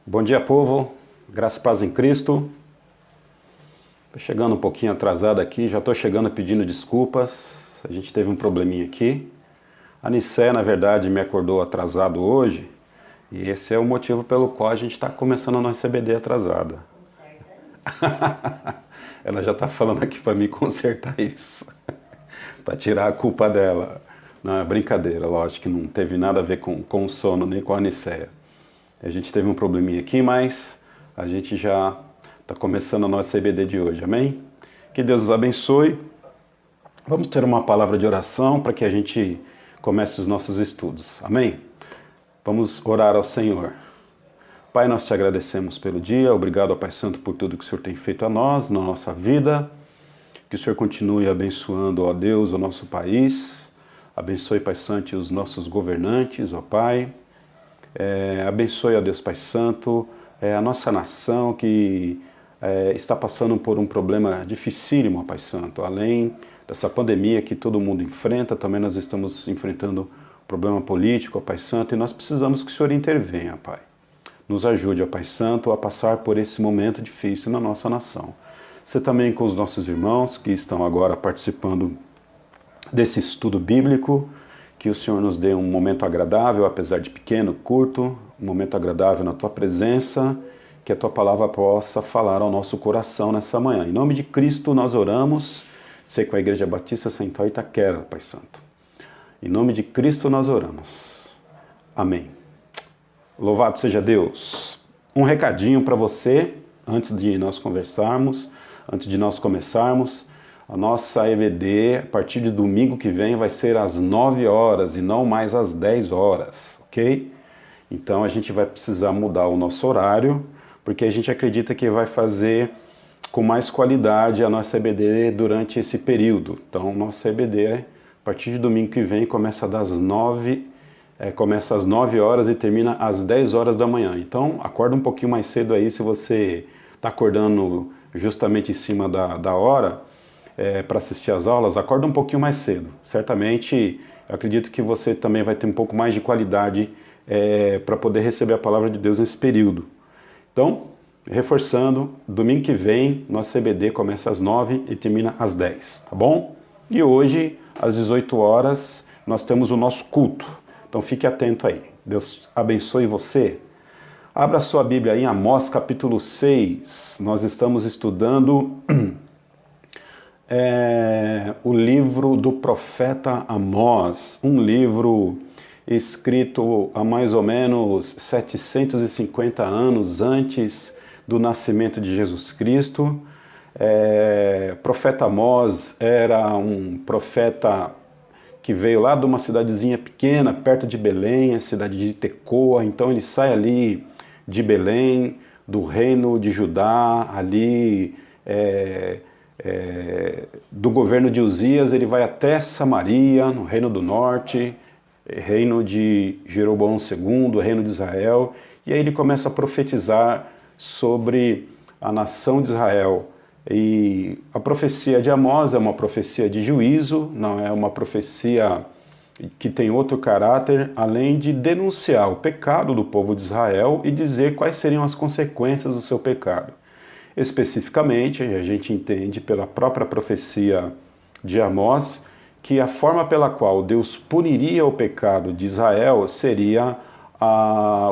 Bom dia, povo. Graça e paz em Cristo. Estou chegando um pouquinho atrasado aqui, já estou chegando pedindo desculpas. A gente teve um probleminha aqui. A Nicé, na verdade, me acordou atrasado hoje. E esse é o motivo pelo qual a gente está começando a nossa CBD atrasada. Ela já está falando aqui para mim consertar isso. Para tirar a culpa dela. Não, é brincadeira, lógico que não teve nada a ver com o sono, nem com a Nicéia. A gente teve um probleminha aqui, mas a gente já está começando a nossa CBD de hoje, amém? Que Deus nos abençoe. Vamos ter uma palavra de oração para que a gente comece os nossos estudos, amém? Vamos orar ao Senhor. Pai, nós te agradecemos pelo dia, obrigado ao Pai Santo por tudo que o Senhor tem feito a nós, na nossa vida. Que o Senhor continue abençoando, ó Deus, o nosso país. Abençoe, Pai Santo, os nossos governantes, ó Pai. Abençoe, ó Deus Pai Santo, a nossa nação que está passando por um problema dificílimo, ó Pai Santo. Além dessa pandemia que todo mundo enfrenta, também nós estamos enfrentando um problema político, ó Pai Santo, e nós precisamos que o Senhor intervenha, Pai. Nos ajude, ó Pai Santo, a passar por esse momento difícil na nossa nação. Você também com os nossos irmãos que estão agora participando desse estudo bíblico, que o Senhor nos dê um momento agradável, apesar de pequeno, curto, um momento agradável na Tua presença, que a Tua palavra possa falar ao nosso coração nessa manhã. Em nome de Cristo nós oramos, sei com a Igreja Batista Central Itaquera, Pai Santo. Em nome de Cristo nós oramos. Amém. Louvado seja Deus. Um recadinho para você, antes de nós conversarmos, antes de nós começarmos. A nossa EBD, a partir de domingo que vem, vai ser às 9 horas e não mais às 10 horas, ok? Então a gente vai precisar mudar o nosso horário, porque a gente acredita que vai fazer com mais qualidade a nossa EBD durante esse período. Então nossa EBD, a partir de domingo que vem, começa às 9 horas e termina às 10 horas da manhã. Então acorda um pouquinho mais cedo aí, se você está acordando justamente em cima da hora, para assistir às aulas, acorda um pouquinho mais cedo. Certamente, eu acredito que você também vai ter um pouco mais de qualidade para poder receber a palavra de Deus nesse período. Então, reforçando, domingo que vem, nossa CBD começa às 9 e termina às 10, tá bom? E hoje, às 18 horas, nós temos o nosso culto. Então, fique atento aí. Deus abençoe você. Abra sua Bíblia aí em Amós, capítulo 6. Nós estamos estudando o livro do profeta Amós, um livro escrito há mais ou menos 750 anos antes do nascimento de Jesus Cristo. O profeta Amós era um profeta que veio lá de uma cidadezinha pequena, perto de Belém, a cidade de Tecoa. Então ele sai ali de Belém, do reino de Judá, ali do governo de Uzias, ele vai até Samaria, no reino do norte, reino de Jeroboão II, reino de Israel, e aí ele começa a profetizar sobre a nação de Israel. E a profecia de Amós é uma profecia de juízo, não é uma profecia que tem outro caráter, além de denunciar o pecado do povo de Israel e dizer quais seriam as consequências do seu pecado. Especificamente, a gente entende pela própria profecia de Amós que a forma pela qual Deus puniria o pecado de Israel seria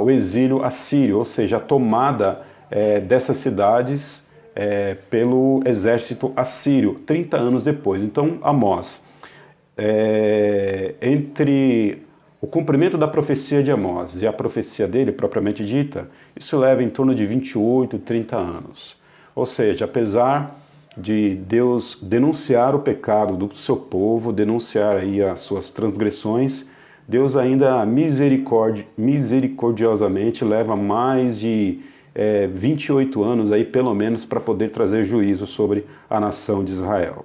o exílio assírio, ou seja, a tomada dessas cidades pelo exército assírio, 30 anos depois. Então, Amós, entre o cumprimento da profecia de Amós e a profecia dele, propriamente dita, isso leva em torno de 28, 30 anos. Ou seja, apesar de Deus denunciar o pecado do seu povo, denunciar aí as suas transgressões, Deus ainda misericordiosamente leva mais de 28 anos aí, pelo menos, para poder trazer juízo sobre a nação de Israel.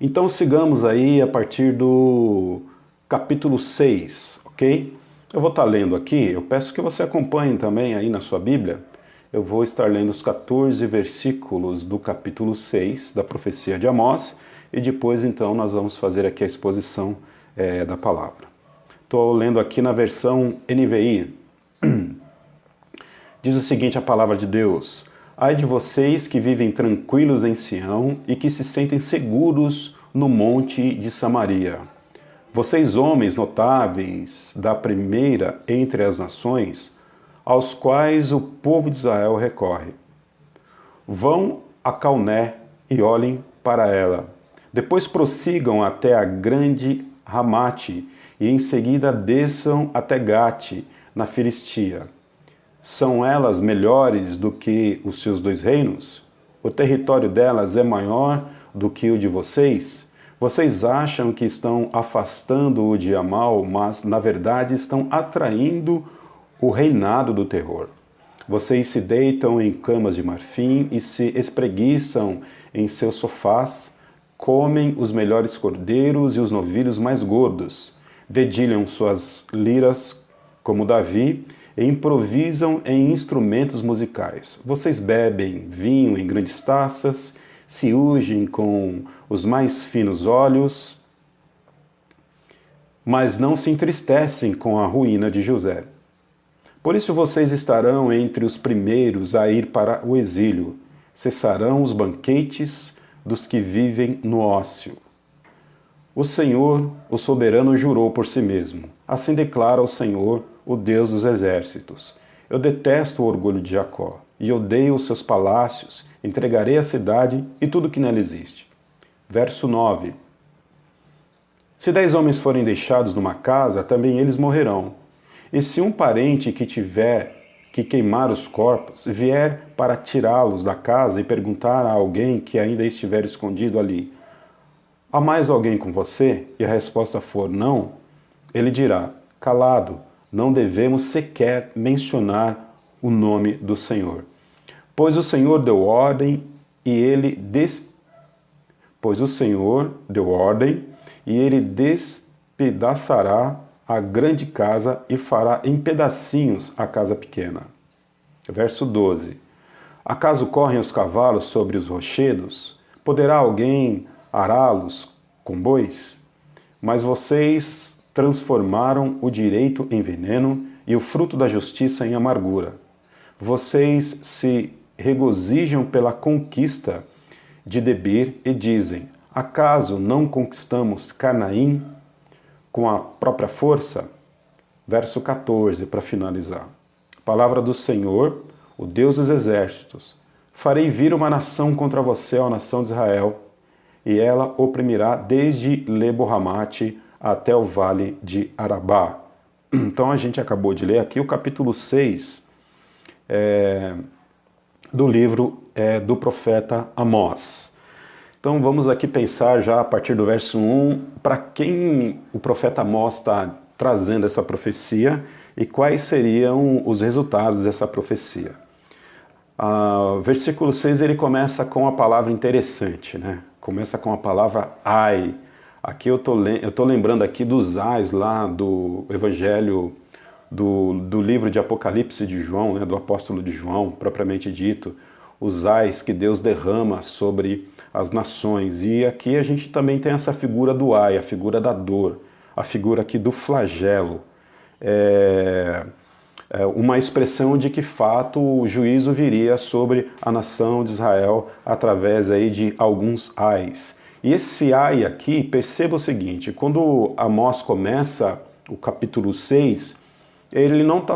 Então sigamos aí a partir do capítulo 6, ok? Eu vou estar lendo aqui, eu peço que você acompanhe também aí na sua Bíblia. Eu vou estar lendo os 14 versículos do capítulo 6 da profecia de Amós e depois então nós vamos fazer aqui a exposição da palavra. Estou lendo aqui na versão NVI. Diz o seguinte a palavra de Deus: ai de vocês que vivem tranquilos em Sião e que se sentem seguros no monte de Samaria. Vocês, homens notáveis da primeira entre as nações, aos quais o povo de Israel recorre. Vão a Calné e olhem para ela. Depois prossigam até a grande Ramate e em seguida desçam até Gate, na Filistia. São elas melhores do que os seus dois reinos? O território delas é maior do que o de vocês? Vocês acham que estão afastando o dia mau, mas na verdade estão atraindo o reinado do terror. Vocês se deitam em camas de marfim e se espreguiçam em seus sofás, comem os melhores cordeiros e os novilhos mais gordos, dedilham suas liras como Davi e improvisam em instrumentos musicais. Vocês bebem vinho em grandes taças, se ungem com os mais finos óleos, mas não se entristecem com a ruína de José. Por isso vocês estarão entre os primeiros a ir para o exílio, cessarão os banquetes dos que vivem no ócio. O Senhor, o soberano, jurou por si mesmo. Assim declara o Senhor, o Deus dos exércitos: eu detesto o orgulho de Jacó, e odeio os seus palácios, entregarei a cidade e tudo que nela existe. Verso 9. Se 10 homens forem deixados numa casa, também eles morrerão. E se um parente que tiver que queimar os corpos vier para tirá-los da casa e perguntar a alguém que ainda estiver escondido ali: há mais alguém com você? E a resposta for não, ele dirá: calado, não devemos sequer mencionar o nome do Senhor. Pois o Senhor deu ordem e ele despedaçará a grande casa e fará em pedacinhos a casa pequena. Verso 12. Acaso correm os cavalos sobre os rochedos? Poderá alguém ará-los com bois? Mas vocês transformaram o direito em veneno e o fruto da justiça em amargura. Vocês se regozijam pela conquista de Debir e dizem: acaso não conquistamos Canaim com a própria força? Verso 14, para finalizar. Palavra do Senhor, o Deus dos exércitos: farei vir uma nação contra você, ó nação de Israel, e ela oprimirá desde Lebo-Ramate até o vale de Arabá. Então a gente acabou de ler aqui o capítulo 6 do livro do profeta Amós. Então vamos aqui pensar já a partir do verso 1, para quem o profeta Amós está trazendo essa profecia e quais seriam os resultados dessa profecia. Versículo 6 ele começa com uma palavra interessante, né? Começa com a palavra ai. Aqui eu tô lembrando aqui dos ais lá do evangelho do livro de Apocalipse de João, né, do apóstolo de João, propriamente dito, os ais que Deus derrama sobre as nações. E aqui a gente também tem essa figura do ai, a figura da dor, a figura aqui do flagelo. Uma expressão de que fato o juízo viria sobre a nação de Israel através aí de alguns ais. E esse ai aqui, perceba o seguinte: quando Amós começa o capítulo 6, ele não está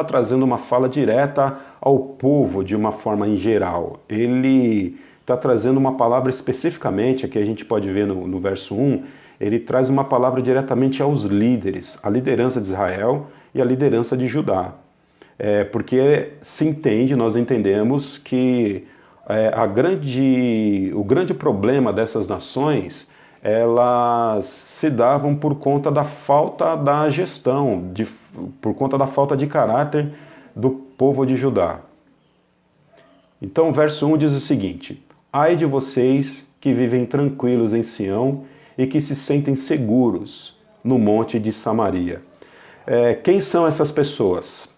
trazendo uma fala direta ao povo de uma forma em geral. Ele está trazendo uma palavra especificamente, aqui a gente pode ver no verso 1, ele traz uma palavra diretamente aos líderes, a liderança de Israel e a liderança de Judá. Porque se entende, nós entendemos que o grande problema dessas nações, elas se davam por conta da falta da gestão, por conta da falta de caráter do povo de Judá. Então o verso 1 diz o seguinte: ai de vocês que vivem tranquilos em Sião e que se sentem seguros no monte de Samaria. Quem são essas pessoas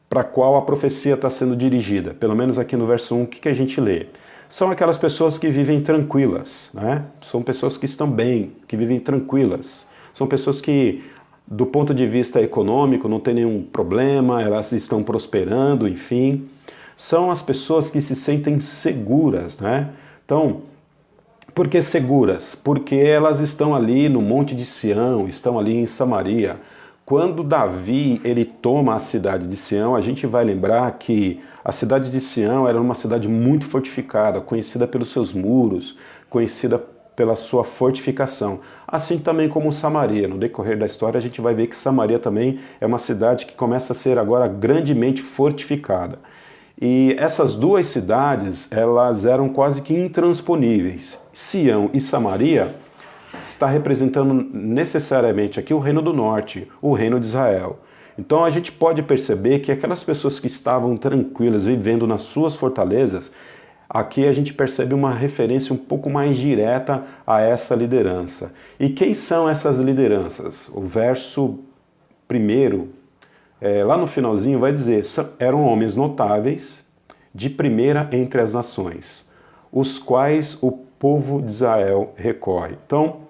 para qual a profecia está sendo dirigida? Pelo menos aqui no verso 1, o que a gente lê? São aquelas pessoas que vivem tranquilas, né? São pessoas que estão bem, que vivem tranquilas. São pessoas que do ponto de vista econômico não tem nenhum problema, elas estão prosperando, enfim. São as pessoas que se sentem seguras, né? Então, por que seguras? Porque elas estão ali no Monte de Sião, estão ali em Samaria. Quando Davi ele toma a cidade de Sião, a gente vai lembrar que a cidade de Sião era uma cidade muito fortificada, conhecida pelos seus muros, conhecida pela sua fortificação. Assim também como Samaria. No decorrer da história a gente vai ver que Samaria também é uma cidade que começa a ser agora grandemente fortificada. E essas duas cidades, elas eram quase que intransponíveis. Sião e Samaria está representando necessariamente aqui o Reino do Norte, o Reino de Israel. Então a gente pode perceber que aquelas pessoas que estavam tranquilas, vivendo nas suas fortalezas, aqui a gente percebe uma referência um pouco mais direta a essa liderança. E quem são essas lideranças? O verso 1, lá no finalzinho vai dizer, eram homens notáveis, de primeira entre as nações, os quais o povo de Israel recorre. Então,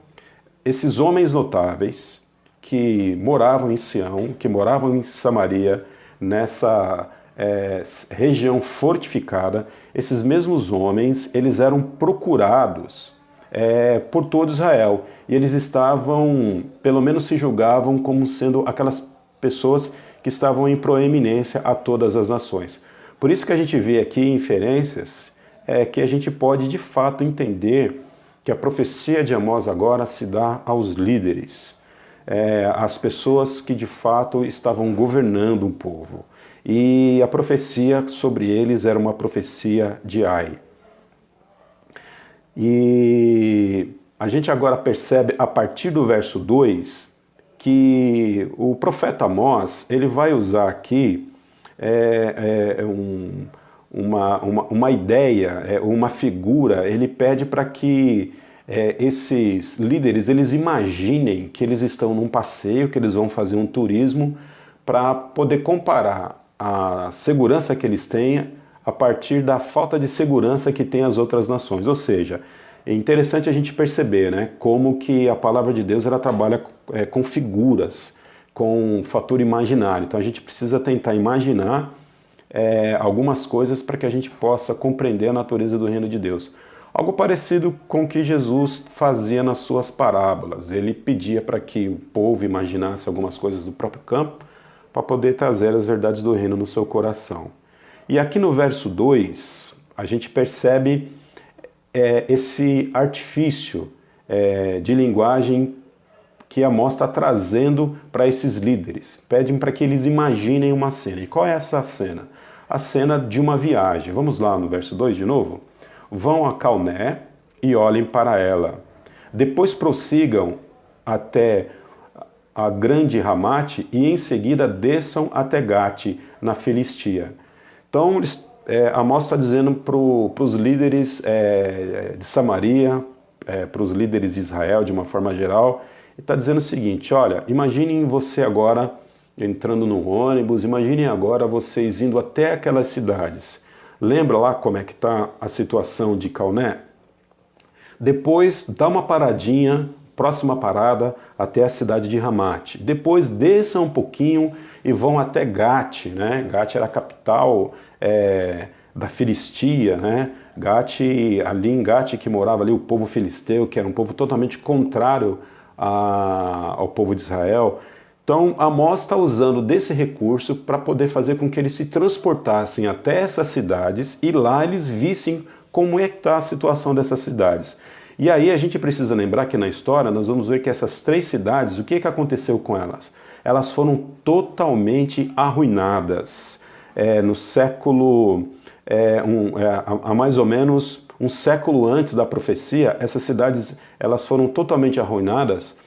esses homens notáveis que moravam em Sião, que moravam em Samaria, nessa região fortificada, esses mesmos homens, eles eram procurados por todo Israel. E eles estavam, pelo menos se julgavam como sendo aquelas pessoas que estavam em proeminência a todas as nações. Por isso que a gente vê aqui inferências que a gente pode de fato entender que a profecia de Amós agora se dá aos líderes, às pessoas que de fato estavam governando um povo. E a profecia sobre eles era uma profecia de Ai. E a gente agora percebe, a partir do verso 2, que o profeta Amós ele vai usar aqui uma ideia, uma figura. Ele pede para que esses líderes eles imaginem que eles estão num passeio, que eles vão fazer um turismo, para poder comparar a segurança que eles têm a partir da falta de segurança que tem as outras nações. Ou seja, é interessante a gente perceber, né, como que a palavra de Deus ela trabalha com figuras, com fator imaginário. Então a gente precisa tentar imaginar algumas coisas para que a gente possa compreender a natureza do reino de Deus. Algo parecido com o que Jesus fazia nas suas parábolas. Ele pedia para que o povo imaginasse algumas coisas do próprio campo para poder trazer as verdades do reino no seu coração. E aqui no verso 2, a gente percebe esse artifício de linguagem que Amós está trazendo para esses líderes. Pedem para que eles imaginem uma cena. E qual é essa cena? A cena de uma viagem. Vamos lá no verso 2 de novo? Vão a Calné e olhem para ela. Depois prossigam até a grande Ramate e em seguida desçam até Gate, na Filistia. Então, Amós está dizendo para os líderes de Samaria, para os líderes de Israel de uma forma geral, ele está dizendo o seguinte: olha, imaginem você agora entrando no ônibus, imaginem agora vocês indo até aquelas cidades. Lembra lá como é que está a situação de Calné? Depois dá uma paradinha, próxima parada, até a cidade de Ramate. Depois desçam um pouquinho e vão até Gate, né? Gate era a capital da Filistia, né? Ali em Gate que morava ali o povo filisteu, que era um povo totalmente contrário ao povo de Israel. Então Amós está usando desse recurso para poder fazer com que eles se transportassem até essas cidades e lá eles vissem como é que está a situação dessas cidades. E aí a gente precisa lembrar que na história nós vamos ver que essas 3 cidades, o que aconteceu com elas? Elas foram totalmente arruinadas. No século, há mais ou menos um século antes da profecia, essas cidades elas foram totalmente arruinadas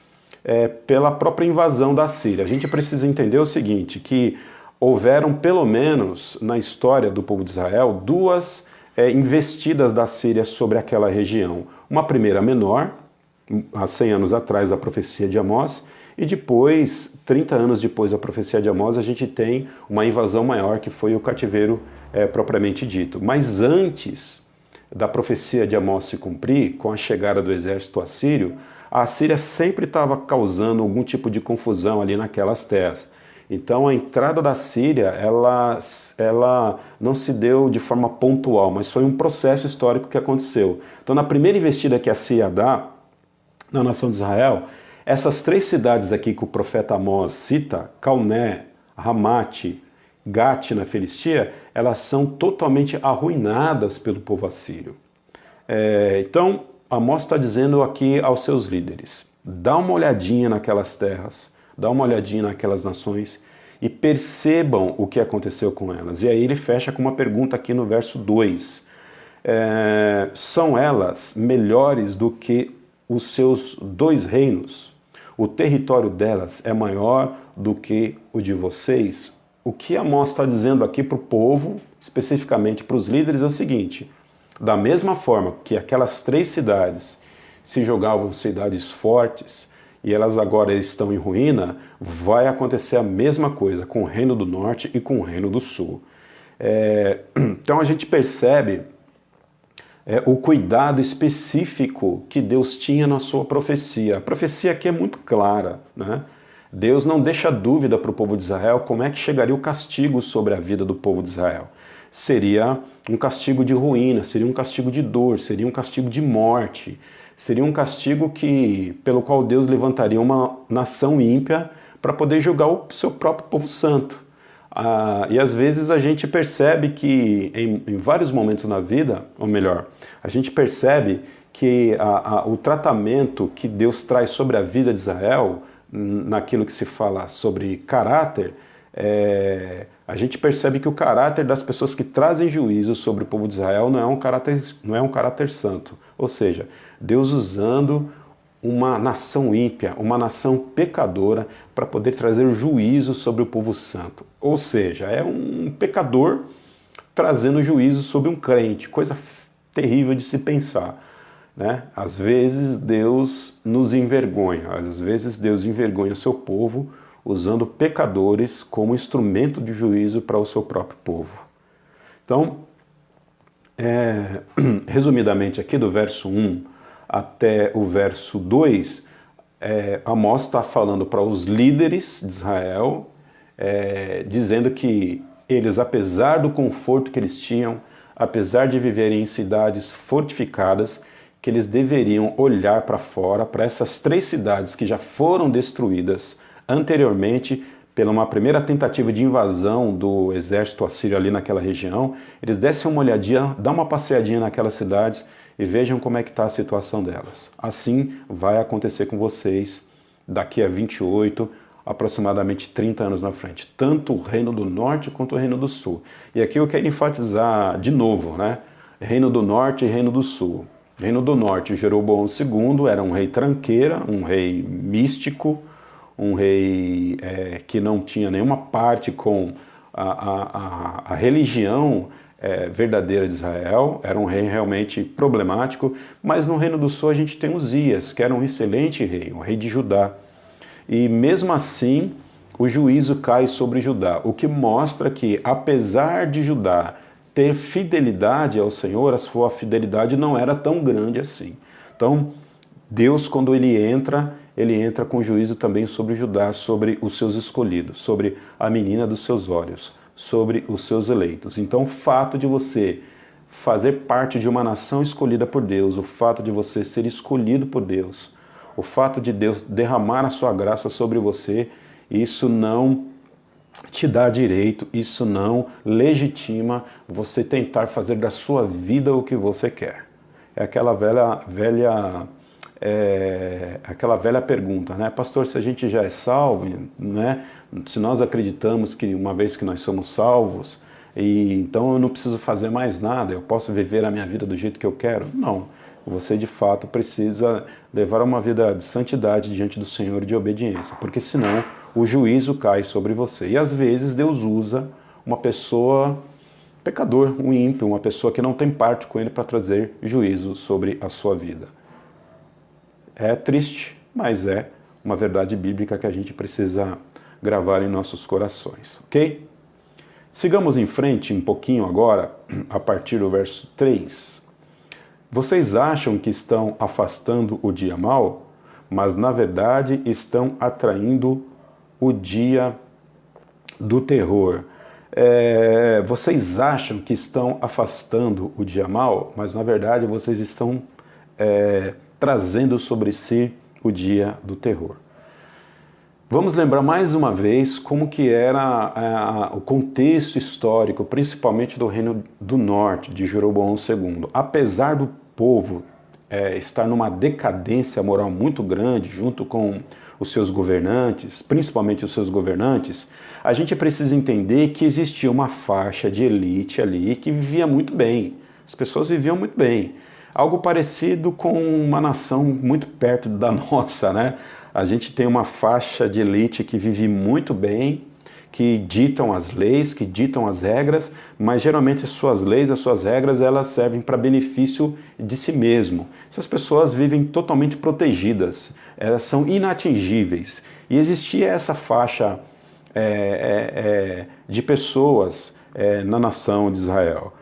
pela própria invasão da Síria. A gente precisa entender o seguinte, que houveram pelo menos na história do povo de Israel 2 investidas da Síria sobre aquela região. Uma primeira menor, há 100 anos atrás da profecia de Amós, e depois, 30 anos depois da profecia de Amós, a gente tem uma invasão maior que foi o cativeiro propriamente dito. Mas antes da profecia de Amós se cumprir, com a chegada do exército assírio, A Assíria sempre estava causando algum tipo de confusão ali naquelas terras. Então a entrada da Síria, ela não se deu de forma pontual, mas foi um processo histórico que aconteceu. Então na primeira investida que a Síria dá na nação de Israel, essas 3 cidades aqui que o profeta Amós cita, Calné, Ramate, Gate na Filistia, elas são totalmente arruinadas pelo povo assírio. Então Amós está dizendo aqui aos seus líderes, dá uma olhadinha naquelas terras, dá uma olhadinha naquelas nações e percebam o que aconteceu com elas. E aí ele fecha com uma pergunta aqui no verso 2. São elas melhores do que os seus 2 reinos? O território delas é maior do que o de vocês? O que Amós está dizendo aqui para o povo, especificamente para os líderes, é o seguinte: da mesma forma que aquelas 3 cidades se jogavam cidades fortes, e elas agora estão em ruína, vai acontecer a mesma coisa com o Reino do Norte e com o Reino do Sul. Então a gente percebe o cuidado específico que Deus tinha na sua profecia. A profecia aqui é muito clara, né? Deus não deixa dúvida para o povo de Israel como é que chegaria o castigo sobre a vida do povo de Israel. Seria um castigo de ruína, seria um castigo de dor, seria um castigo de morte. Seria um castigo pelo qual Deus levantaria uma nação ímpia para poder julgar o seu próprio povo santo. E às vezes a gente percebe que em vários momentos na vida, ou melhor, a gente percebe que o tratamento que Deus traz sobre a vida de Israel, naquilo que se fala sobre caráter, a gente percebe que o caráter das pessoas que trazem juízo sobre o povo de Israel não é um caráter santo. Ou seja, Deus usando uma nação ímpia, uma nação pecadora, para poder trazer juízo sobre o povo santo. Ou seja, é um pecador trazendo juízo sobre um crente, coisa terrível de se pensar, né? Às vezes Deus nos envergonha, às vezes Deus envergonha o seu povo, usando pecadores como instrumento de juízo para o seu próprio povo. Então, resumidamente aqui do verso 1 até o verso 2, Amós está falando para os líderes de Israel, dizendo que eles, apesar do conforto que eles tinham, apesar de viverem em cidades fortificadas, que eles deveriam olhar para fora, para essas 3 cidades que já foram destruídas anteriormente pela uma primeira tentativa de invasão do exército assírio ali naquela região. Eles dessem uma olhadinha, dá uma passeadinha naquelas cidades e vejam como é que está a situação delas. Assim vai acontecer com vocês daqui a 28, aproximadamente 30 anos na frente. Tanto o Reino do Norte quanto o Reino do Sul. E aqui eu quero enfatizar de novo, né? Reino do Norte e Reino do Sul. Reino do Norte, Jeroboão II era um rei tranqueira, um rei místico, um rei que não tinha nenhuma parte com a religião verdadeira de Israel, era um rei realmente problemático, mas no Reino do Sul a gente tem Uzias, que era um excelente rei, um rei de Judá. E mesmo assim, o juízo cai sobre Judá, o que mostra que, apesar de Judá ter fidelidade ao Senhor, a sua fidelidade não era tão grande assim. Então, Deus, quando ele entra com juízo também sobre Judá, sobre os seus escolhidos, sobre a menina dos seus olhos, sobre os seus eleitos. Então, o fato de você fazer parte de uma nação escolhida por Deus, o fato de você ser escolhido por Deus, o fato de Deus derramar a sua graça sobre você, isso não te dá direito, isso não legitima você tentar fazer da sua vida o que você quer. É aquela velha pergunta, né? Pastor, se a gente já é salvo, né? Se nós acreditamos que uma vez que nós somos salvos, então eu não preciso fazer mais nada, eu posso viver a minha vida do jeito que eu quero? Não. Você de fato precisa levar uma vida de santidade diante do Senhor e de obediência, porque senão o juízo cai sobre você. E às vezes Deus usa uma pessoa pecador, um ímpio, uma pessoa que não tem parte com ele para trazer juízo sobre a sua vida. É triste, mas é uma verdade bíblica que a gente precisa gravar em nossos corações, ok? Sigamos em frente um pouquinho agora, a partir do verso 3. Vocês acham que estão afastando o dia mau? mas na verdade estão atraindo o dia do terror. Vocês acham que estão afastando o dia mau, mas na verdade vocês estão trazendo sobre si o dia do terror. Vamos lembrar mais uma vez como que era o contexto histórico, principalmente do Reino do Norte, de Jeroboão II. Apesar do povo estar numa decadência moral muito grande, junto com os seus governantes, principalmente os seus governantes, a gente precisa entender que existia uma faixa de elite ali que vivia muito bem. As pessoas viviam muito bem. Algo parecido com uma nação muito perto da nossa, né? A gente tem uma faixa de elite que vive muito bem, que ditam as leis, que ditam as regras, mas geralmente as suas leis, as suas regras, elas servem para benefício de si mesmo. Essas pessoas vivem totalmente protegidas, elas são inatingíveis. E existia essa faixa de pessoas na nação de Israel.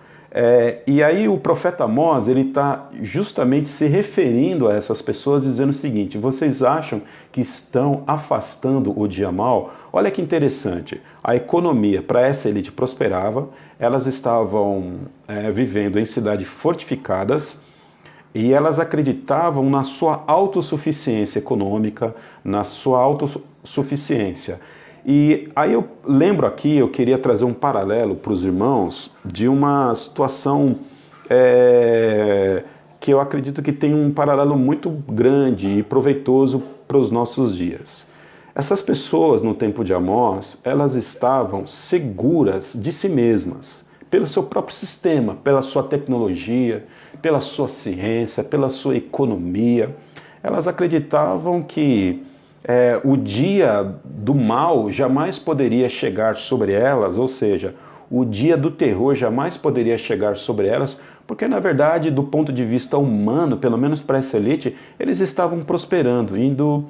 E aí o profeta Amós, ele está justamente se referindo a essas pessoas, dizendo o seguinte: vocês acham que estão afastando o dia mau? Olha que interessante, a economia para essa elite prosperava, elas estavam vivendo em cidades fortificadas, e elas acreditavam na sua autossuficiência econômica, na sua autossuficiência. E aí eu lembro aqui, eu queria trazer um paralelo para os irmãos de uma situação que eu acredito que tem um paralelo muito grande e proveitoso para os nossos dias. Essas pessoas no tempo de Amós, elas estavam seguras de si mesmas, pelo seu próprio sistema, pela sua tecnologia, pela sua ciência, pela sua economia. Elas acreditavam que o dia do mal jamais poderia chegar sobre elas, ou seja, o dia do terror jamais poderia chegar sobre elas, porque na verdade, do ponto de vista humano, pelo menos para essa elite, eles estavam prosperando, indo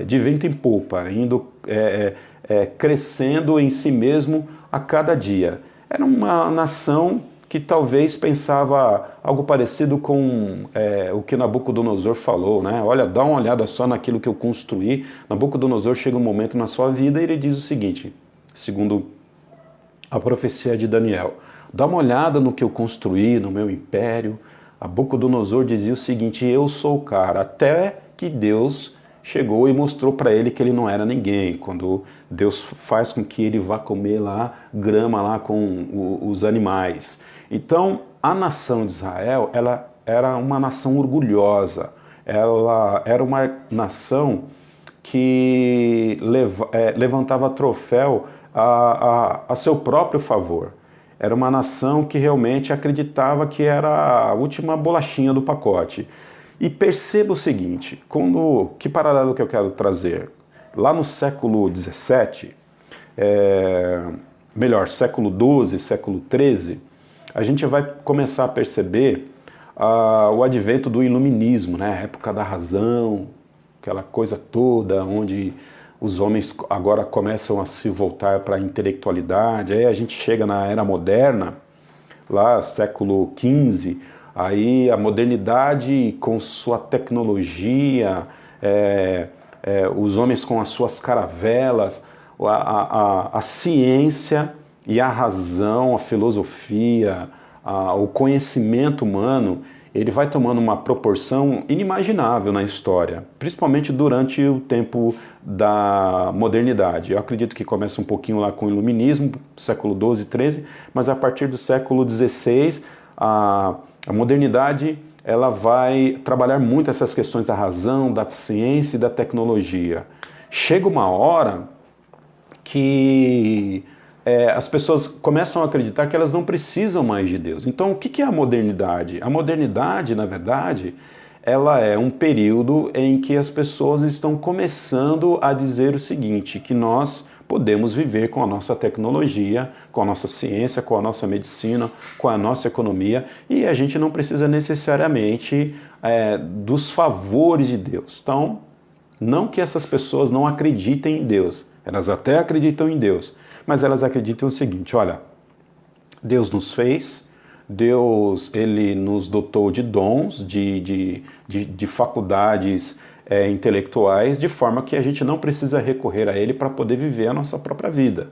de vento em popa, indo crescendo em si mesmo a cada dia. Era uma nação que talvez pensava algo parecido com o que Nabucodonosor falou, né? Olha, dá uma olhada só naquilo que eu construí. Nabucodonosor chega um momento na sua vida e ele diz o seguinte, segundo a profecia de Daniel: dá uma olhada no que eu construí, no meu império. Nabucodonosor dizia o seguinte: eu sou o cara, até que Deus chegou e mostrou para ele que ele não era ninguém. Quando Deus faz com que ele vá comer lá grama lá com os animais. Então, a nação de Israel, ela era uma nação orgulhosa. Ela era uma nação que levantava troféu a seu próprio favor. Era uma nação que realmente acreditava que era a última bolachinha do pacote. E perceba o seguinte, que paralelo que eu quero trazer? Lá no século XVII, século XII, século XIII, a gente vai começar a perceber o advento do iluminismo, né? A época da razão, aquela coisa toda, onde os homens agora começam a se voltar para a intelectualidade. Aí a gente chega na Era Moderna, lá século XV, aí a modernidade com sua tecnologia, os homens com as suas caravelas, a ciência e a razão, a filosofia, o conhecimento humano, ele vai tomando uma proporção inimaginável na história, principalmente durante o tempo da modernidade. Eu acredito que começa um pouquinho lá com o iluminismo, século XII, XIII, mas a partir do século XVI, a modernidade ela vai trabalhar muito essas questões da razão, da ciência e da tecnologia. Chega uma hora que as pessoas começam a acreditar que elas não precisam mais de Deus. Então, o que é a modernidade? A modernidade, na verdade, ela é um período em que as pessoas estão começando a dizer o seguinte, que nós podemos viver com a nossa tecnologia, com a nossa ciência, com a nossa medicina, com a nossa economia, e a gente não precisa necessariamente dos favores de Deus. Então, não que essas pessoas não acreditem em Deus, elas até acreditam em Deus, mas elas acreditam o seguinte: olha, Deus nos fez, Deus, ele nos dotou de dons, de faculdades intelectuais, de forma que a gente não precisa recorrer a ele para poder viver a nossa própria vida.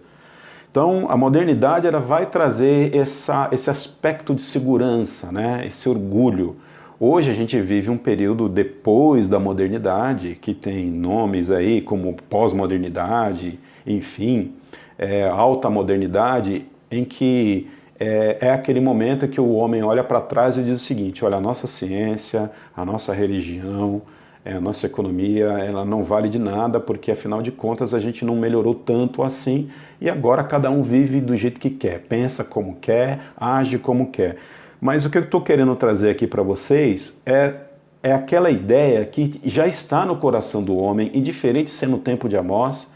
Então, a modernidade ela vai trazer esse aspecto de segurança, né? Esse orgulho. Hoje a gente vive um período depois da modernidade, que tem nomes aí como pós-modernidade, enfim, alta modernidade, em que é aquele momento que o homem olha para trás e diz o seguinte: olha, a nossa ciência, a nossa religião, a nossa economia, ela não vale de nada, porque afinal de contas a gente não melhorou tanto assim, e agora cada um vive do jeito que quer, pensa como quer, age como quer. Mas o que eu estou querendo trazer aqui para vocês é aquela ideia que já está no coração do homem, indiferente se é no tempo de Amós,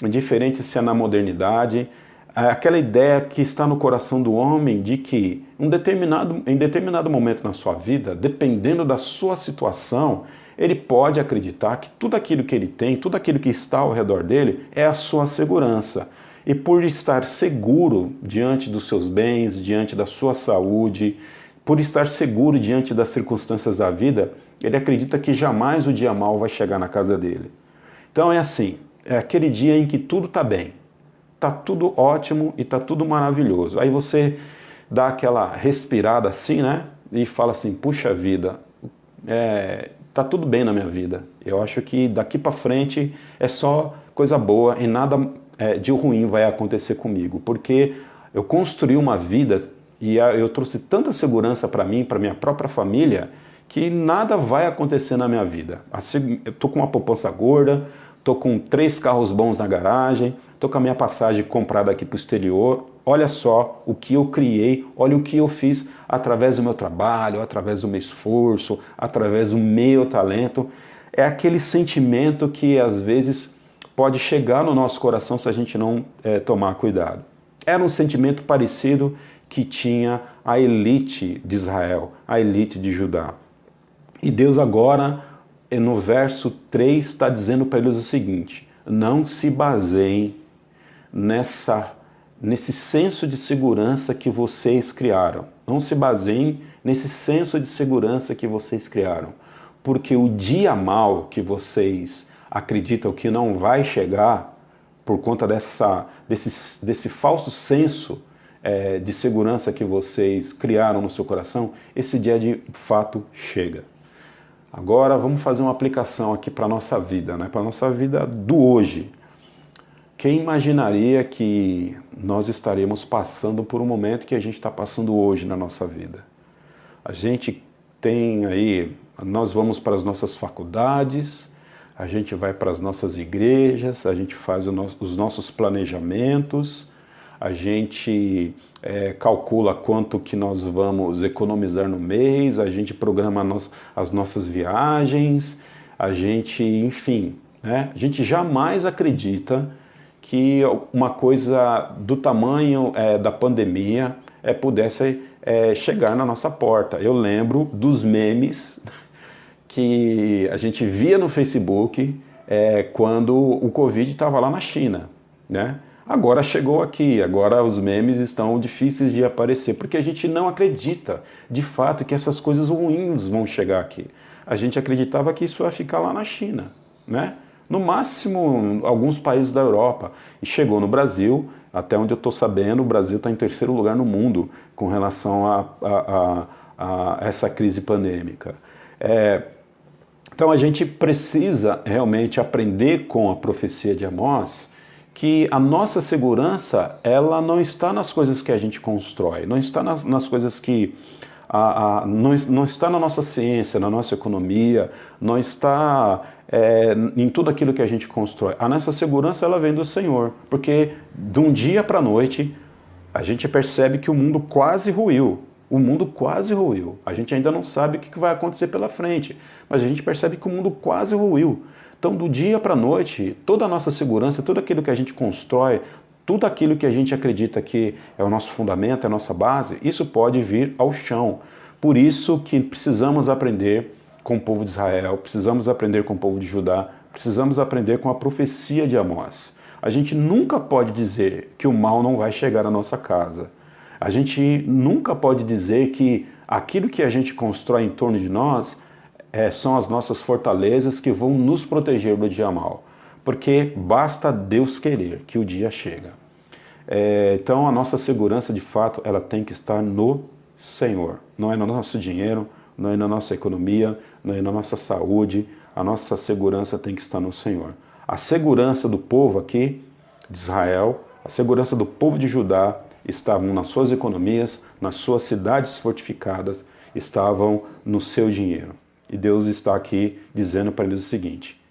indiferente se é na modernidade, aquela ideia que está no coração do homem de que em determinado momento na sua vida, dependendo da sua situação, ele pode acreditar que tudo aquilo que ele tem, tudo aquilo que está ao redor dele é a sua segurança. E por estar seguro diante dos seus bens, diante da sua saúde, por estar seguro diante das circunstâncias da vida, ele acredita que jamais o dia mau vai chegar na casa dele. Então é assim, é aquele dia em que tudo está bem, está tudo ótimo e está tudo maravilhoso. Aí você dá aquela respirada assim, né? E fala assim, puxa vida, tá tudo bem na minha vida. Eu acho que daqui para frente é só coisa boa e nada de ruim vai acontecer comigo, porque eu construí uma vida e eu trouxe tanta segurança para mim, para minha própria família, que nada vai acontecer na minha vida. Assim, eu tô com uma poupança gorda, tô com 3 carros bons na garagem, tô com a minha passagem comprada aqui para o exterior. Olha só o que eu criei, olha o que eu fiz através do meu trabalho, através do meu esforço, através do meu talento. É aquele sentimento que às vezes pode chegar no nosso coração se a gente não tomar cuidado. Era um sentimento parecido que tinha a elite de Israel, a elite de Judá. E Deus agora, no verso 3, está dizendo para eles o seguinte: não se baseiem nesse senso de segurança que vocês criaram. Não se baseiem nesse senso de segurança que vocês criaram. Porque o dia mau que vocês acreditam que não vai chegar, por conta desse falso senso de segurança que vocês criaram no seu coração, esse dia de fato chega. Agora vamos fazer uma aplicação aqui para a nossa vida, né? Para a nossa vida do hoje. Quem imaginaria que nós estaremos passando por um momento que a gente está passando hoje na nossa vida? A gente tem aí, nós vamos para as nossas faculdades, a gente vai para as nossas igrejas, a gente faz os nossos planejamentos, a gente calcula quanto que nós vamos economizar no mês, a gente programa as nossas viagens, a gente, enfim, né? A gente jamais acredita que uma coisa do tamanho da pandemia pudesse chegar na nossa porta. Eu lembro dos memes que a gente via no Facebook quando o Covid estava lá na China, né? Agora chegou aqui, agora os memes estão difíceis de aparecer, porque a gente não acredita, de fato, que essas coisas ruins vão chegar aqui. A gente acreditava que isso ia ficar lá na China, né? No máximo, alguns países da Europa. E chegou no Brasil, até onde eu estou sabendo, o Brasil está em 3º lugar no mundo com relação a essa crise pandêmica. Então a gente precisa realmente aprender com a profecia de Amós que a nossa segurança, ela não está nas coisas que a gente constrói, não está nas coisas que... não está na nossa ciência, na nossa economia, não está em tudo aquilo que a gente constrói. A nossa segurança, ela vem do Senhor, porque de um dia para a noite a gente percebe que o mundo quase ruiu. O mundo quase ruiu. A gente ainda não sabe o que vai acontecer pela frente, mas a gente percebe que o mundo quase ruiu. Então, do dia para a noite, toda a nossa segurança, tudo aquilo que a gente constrói, tudo aquilo que a gente acredita que é o nosso fundamento, é a nossa base, isso pode vir ao chão. Por isso que precisamos aprender com o povo de Israel, precisamos aprender com o povo de Judá, precisamos aprender com a profecia de Amós. A gente nunca pode dizer que o mal não vai chegar à nossa casa. A gente nunca pode dizer que aquilo que a gente constrói em torno de nós são as nossas fortalezas que vão nos proteger do dia mal. Porque basta Deus querer que o dia chega. Então a nossa segurança de fato ela tem que estar no Senhor. Não é no nosso dinheiro, não é na nossa economia, não é na nossa saúde. A nossa segurança tem que estar no Senhor. A segurança do povo aqui de Israel, a segurança do povo de Judá estavam nas suas economias, nas suas cidades fortificadas, estavam no seu dinheiro. E Deus está aqui dizendo para eles o seguinte: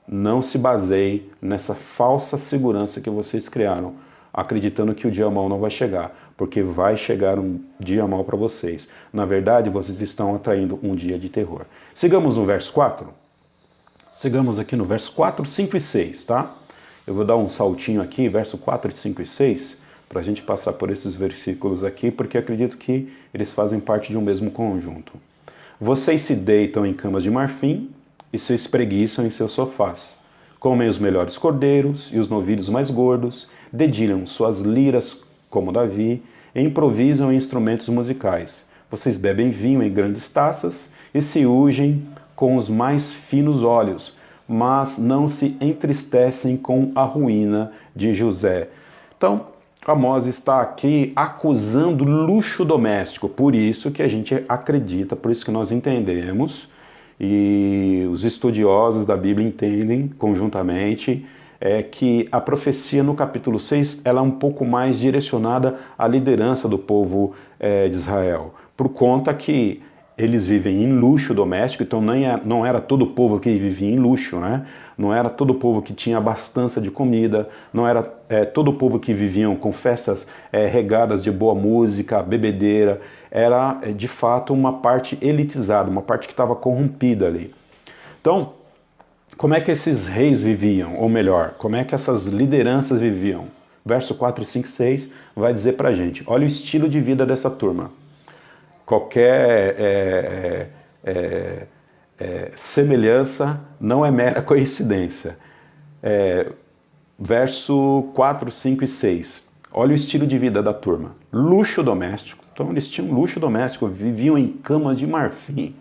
não se baseie nessa falsa segurança que vocês criaram, acreditando que o dia mau não vai chegar, porque vai chegar um dia mau para vocês. Na verdade, vocês estão atraindo um dia de terror. Sigamos no verso 4. Sigamos aqui no verso 4, 5 e 6, tá? Eu vou dar um saltinho aqui, verso 4, 5 e 6, para a gente passar por esses versículos aqui, porque acredito que eles fazem parte de um mesmo conjunto. Vocês se deitam em camas de marfim e se espreguiçam em seus sofás. Comem os melhores cordeiros e os novilhos mais gordos, dedilham suas liras como Davi e improvisam instrumentos musicais. Vocês bebem vinho em grandes taças e se ungem com os mais finos óleos, mas não se entristecem com a ruína de José. Então, Amós está aqui acusando luxo doméstico, por isso que a gente acredita, por isso que nós entendemos, e os estudiosos da Bíblia entendem conjuntamente, que a profecia no capítulo 6 ela é um pouco mais direcionada à liderança do povo de Israel, por conta que eles vivem em luxo doméstico, então não era todo o povo que vivia em luxo, né? Não era todo o povo que tinha abastança de comida, não era todo o povo que viviam com festas regadas de boa música, bebedeira. Era de fato uma parte elitizada, uma parte que estava corrompida ali. Então, como é que esses reis viviam? Ou melhor, como é que essas lideranças viviam? Verso 4, 5 e 6 vai dizer pra gente, olha o estilo de vida dessa turma. Qualquer semelhança não é mera coincidência. Verso 4, 5 e 6. Olha o estilo de vida da turma. Luxo doméstico. Então eles tinham luxo doméstico, viviam em camas de marfim.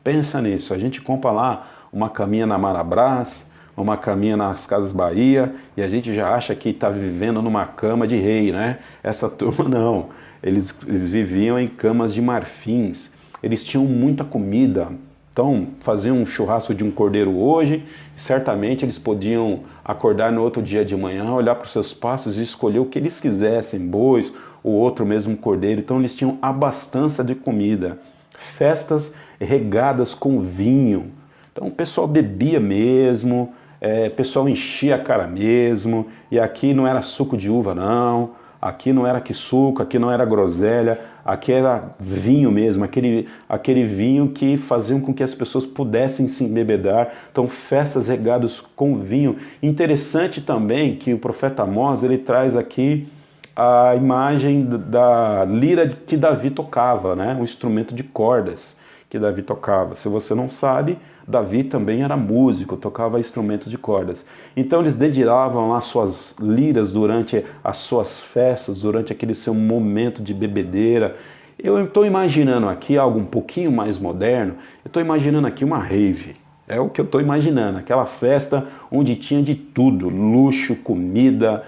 Pensa nisso, a gente compra lá uma caminha na Marabras, uma caminha nas Casas Bahia, e a gente já acha que está vivendo numa cama de rei, né? Essa turma não. Eles viviam em camas de marfins, eles tinham muita comida, então faziam um churrasco de um cordeiro hoje, certamente eles podiam acordar no outro dia de manhã, olhar para os seus pastos e escolher o que eles quisessem, bois ou outro mesmo cordeiro, então eles tinham abastança de comida, festas regadas com vinho, então o pessoal bebia mesmo, o pessoal enchia a cara mesmo, e aqui não era suco de uva não, aqui não era quissuco, aqui não era groselha, aqui era vinho mesmo, aquele vinho que faziam com que as pessoas pudessem se embebedar. Então, festas regadas com vinho. Interessante também que o profeta Amós, ele traz aqui a imagem da lira que Davi tocava, né? Um instrumento de cordas que Davi tocava. Se você não sabe, Davi também era músico, tocava instrumentos de cordas. Então eles dedicavam lá suas liras durante as suas festas, durante aquele seu momento de bebedeira. Eu estou imaginando aqui algo um pouquinho mais moderno, eu estou imaginando aqui uma rave. É o que eu estou imaginando, aquela festa onde tinha de tudo, luxo, comida,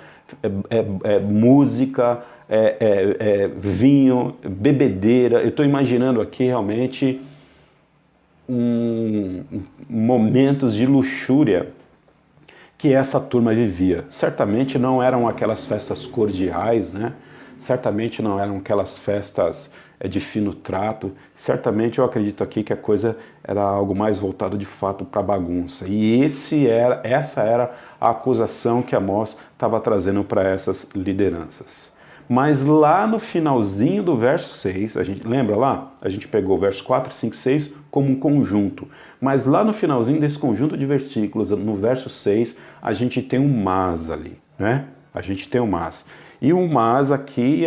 música, vinho, bebedeira. Eu estou imaginando aqui realmente momentos de luxúria que essa turma vivia. Certamente não eram aquelas festas cordiais, né? Certamente não eram aquelas festas de fino trato. Certamente eu acredito aqui que a coisa era algo mais voltado de fato para bagunça. E essa era a acusação que Amós estava trazendo para essas lideranças. Mas lá no finalzinho do verso 6, a gente lembra lá? A gente pegou o verso 4, 5, 6 como um conjunto. Mas lá no finalzinho desse conjunto de versículos, no verso 6, a gente tem um mas ali, né? A gente tem um mas. E o mas aqui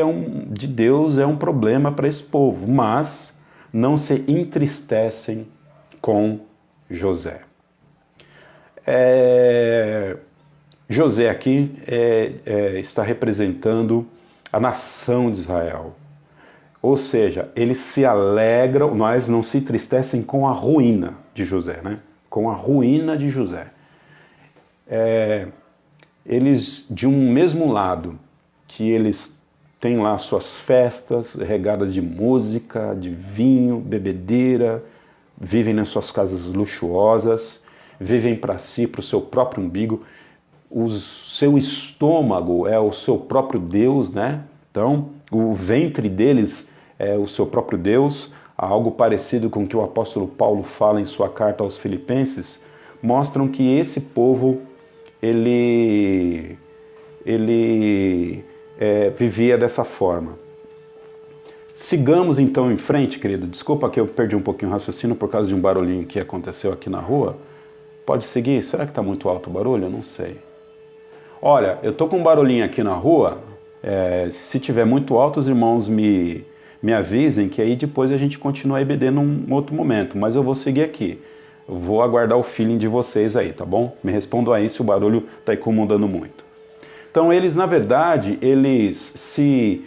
de Deus é um problema para esse povo. Mas não se entristecem com José. José aqui está representando a nação de Israel. Ou seja, eles se alegram, mas não se entristecem com a ruína de José, né? Com a ruína de José. Eles, de um mesmo lado, que eles têm lá suas festas regadas de música, de vinho, bebedeira, vivem nas suas casas luxuosas, vivem para si, para o seu próprio umbigo, o seu estômago é o seu próprio Deus, né? Então, o ventre deles é o seu próprio Deus, algo parecido com o que o apóstolo Paulo fala em sua carta aos Filipenses, mostram que esse povo, ele vivia dessa forma. Sigamos então em frente, querido. Desculpa que eu perdi um pouquinho o raciocínio por causa de um barulhinho que aconteceu aqui na rua. Pode seguir? Será que está muito alto o barulho? Eu não sei. Olha, eu tô com um barulhinho aqui na rua. Se tiver muito alto, os irmãos me avisem, que aí depois a gente continua a EBD num outro momento. Mas eu vou seguir aqui. Eu vou aguardar o feeling de vocês aí, tá bom? Me respondam aí se o barulho está incomodando muito. Então eles, na verdade, eles se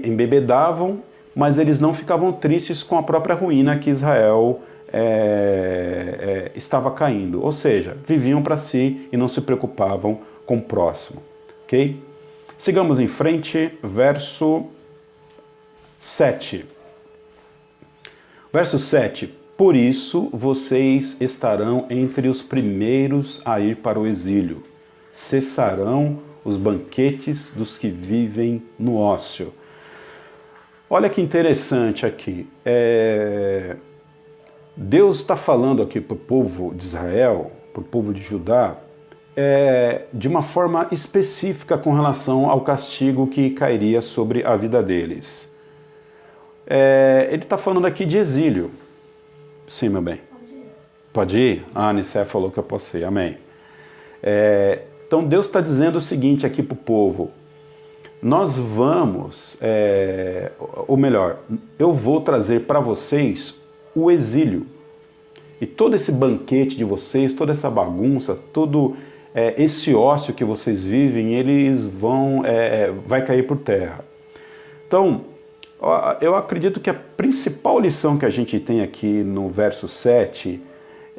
embebedavam, mas eles não ficavam tristes com a própria ruína que Israel estava caindo. Ou seja, viviam para si e não se preocupavam com o próximo. Ok? Sigamos em frente, verso 7. Verso 7. Por isso vocês estarão entre os primeiros a ir para o exílio. Cessarão os banquetes dos que vivem no ócio. Olha que interessante aqui. Deus está falando aqui para o povo de Israel, para o povo de Judá, de uma forma específica com relação ao castigo que cairia sobre a vida deles. Ele está falando aqui de exílio. Sim, meu bem. Pode ir? A Anicé falou que eu posso ir. Amém. Então Deus está dizendo o seguinte aqui para o povo: nós vamos, ou melhor, eu vou trazer para vocês o exílio. E todo esse banquete de vocês, toda essa bagunça, todo esse ócio que vocês vivem, eles vai cair por terra. Então, eu acredito que a principal lição que a gente tem aqui no verso 7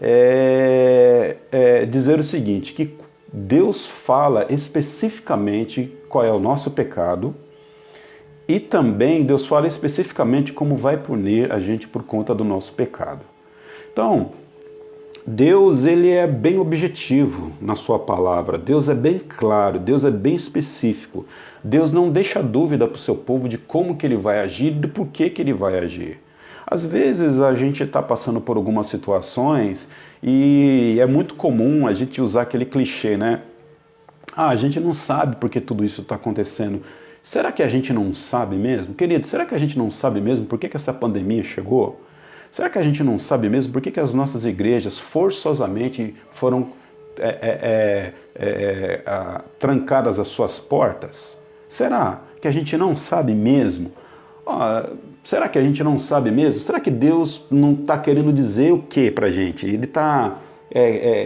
é dizer o seguinte, que Deus fala especificamente qual é o nosso pecado e também Deus fala especificamente como vai punir a gente por conta do nosso pecado. Então, Deus, ele é bem objetivo na sua palavra, Deus é bem claro, Deus é bem específico. Deus não deixa dúvida para o seu povo de como que ele vai agir e do porquê que ele vai agir. Às vezes a gente está passando por algumas situações e é muito comum a gente usar aquele clichê, né? A gente não sabe porque tudo isso está acontecendo. Será que a gente não sabe mesmo? Querido, será que a gente não sabe mesmo por que essa pandemia chegou? Será que a gente não sabe mesmo por que as nossas igrejas forçosamente foram trancadas as suas portas? Será que a gente não sabe mesmo? Será que a gente não sabe mesmo? Será que Deus não está querendo dizer o que para a gente? Ele está...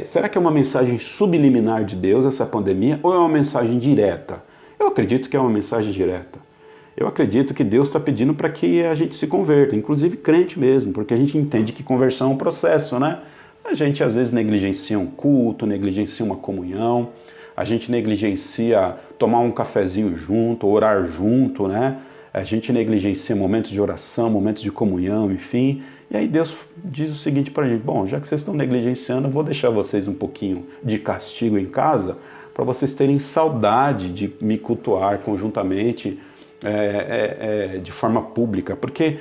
será que é uma mensagem subliminar de Deus essa pandemia ou é uma mensagem direta? Eu acredito que é uma mensagem direta. Eu acredito que Deus está pedindo para que a gente se converta, inclusive crente mesmo, porque a gente entende que conversão é um processo, né? A gente às vezes negligencia um culto, negligencia uma comunhão, a gente negligencia tomar um cafezinho junto, orar junto, né? A gente negligencia momentos de oração, momentos de comunhão, enfim. E aí Deus diz o seguinte para a gente: bom, já que vocês estão negligenciando, eu vou deixar vocês um pouquinho de castigo em casa, para vocês terem saudade de me cultuar conjuntamente, de forma pública. Porque,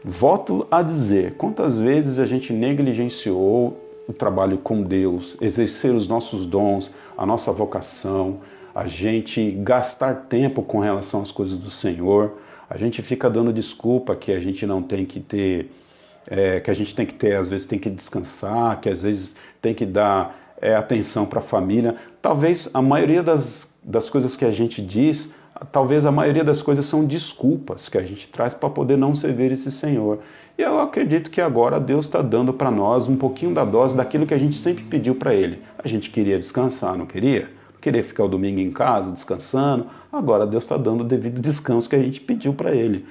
volto a dizer, quantas vezes a gente negligenciou o trabalho com Deus, exercer os nossos dons, a nossa vocação, a gente gastar tempo com relação às coisas do Senhor, a gente fica dando desculpa que a gente não tem que ter, que a gente tem que ter, às vezes tem que descansar, que às vezes tem que dar atenção para a família. Talvez a maioria das coisas que a gente diz, talvez a maioria das coisas são desculpas que a gente traz para poder não servir esse Senhor. E eu acredito que agora Deus está dando para nós um pouquinho da dose daquilo que a gente sempre pediu para Ele. A gente queria descansar, não queria? querer ficar o domingo em casa, descansando. Agora Deus está dando o devido descanso que a gente pediu para Ele.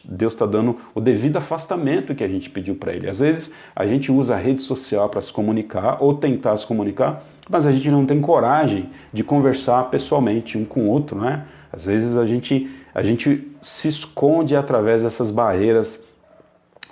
Deus está dando o devido afastamento que a gente pediu para Ele. Às vezes a gente usa a rede social para se comunicar ou tentar se comunicar, mas a gente não tem coragem de conversar pessoalmente um com o outro, né? Às vezes a gente se esconde através dessas barreiras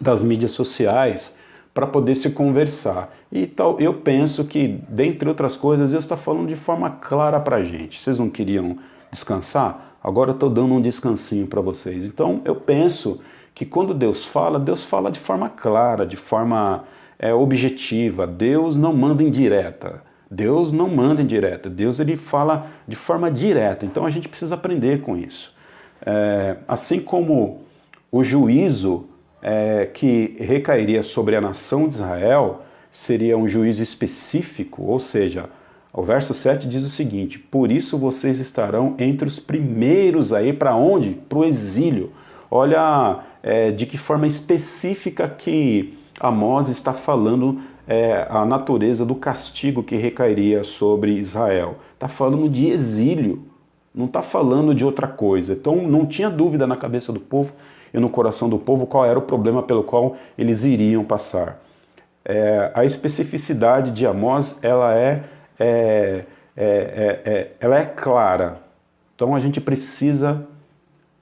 das mídias sociais para poder se conversar. E tal, eu penso que, dentre outras coisas, Deus está falando de forma clara para a gente. Vocês não queriam descansar? Agora eu estou dando um descansinho para vocês. Então eu penso que quando Deus fala de forma clara, de forma objetiva. Deus não manda em direta. Deus não manda em direta. Deus ele fala de forma direta. Então a gente precisa aprender com isso. Assim como o juízo que recairia sobre a nação de Israel seria um juízo específico, ou seja, o verso 7 diz o seguinte: por isso vocês estarão entre os primeiros aí para onde? Para o exílio. Olha de que forma específica que Amós está falando a natureza do castigo que recairia sobre Israel. Está falando de exílio, não está falando de outra coisa. Então não tinha dúvida na cabeça do povo e no coração do povo qual era o problema pelo qual eles iriam passar. A especificidade de Amós ela é clara. Então a gente precisa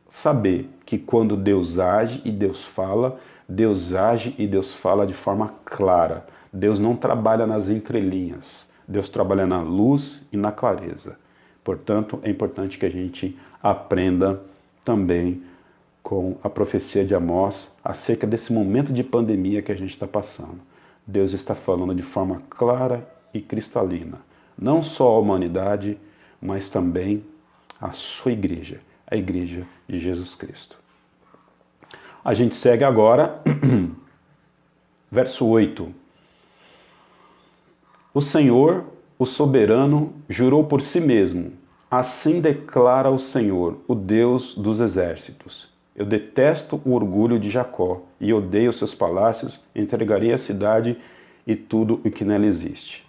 saber que quando Deus age e Deus fala, Deus age e Deus fala de forma clara. Deus não trabalha nas entrelinhas. Deus trabalha na luz e na clareza. Portanto, é importante que a gente aprenda também com a profecia de Amós acerca desse momento de pandemia que a gente está passando. Deus está falando de forma clara e cristalina. Não só a humanidade, mas também a sua igreja, a igreja de Jesus Cristo. A gente segue agora, verso 8. O Senhor, o soberano, jurou por si mesmo. Assim declara o Senhor, o Deus dos exércitos. Eu detesto o orgulho de Jacó e odeio seus palácios, entregarei a cidade e tudo o que nela existe.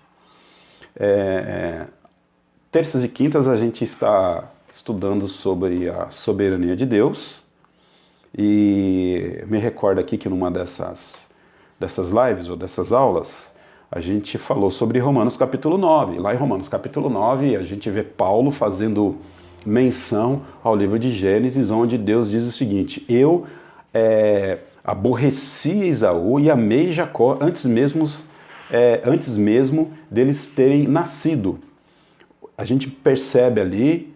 Terças e quintas a gente está estudando sobre a soberania de Deus e me recordo aqui que numa dessas lives ou dessas aulas a gente falou sobre Romanos capítulo 9. Lá em Romanos capítulo 9 a gente vê Paulo fazendo menção ao livro de Gênesis, onde Deus diz o seguinte: eu aborreci Esaú e amei Jacó antes mesmo deles terem nascido. A gente percebe ali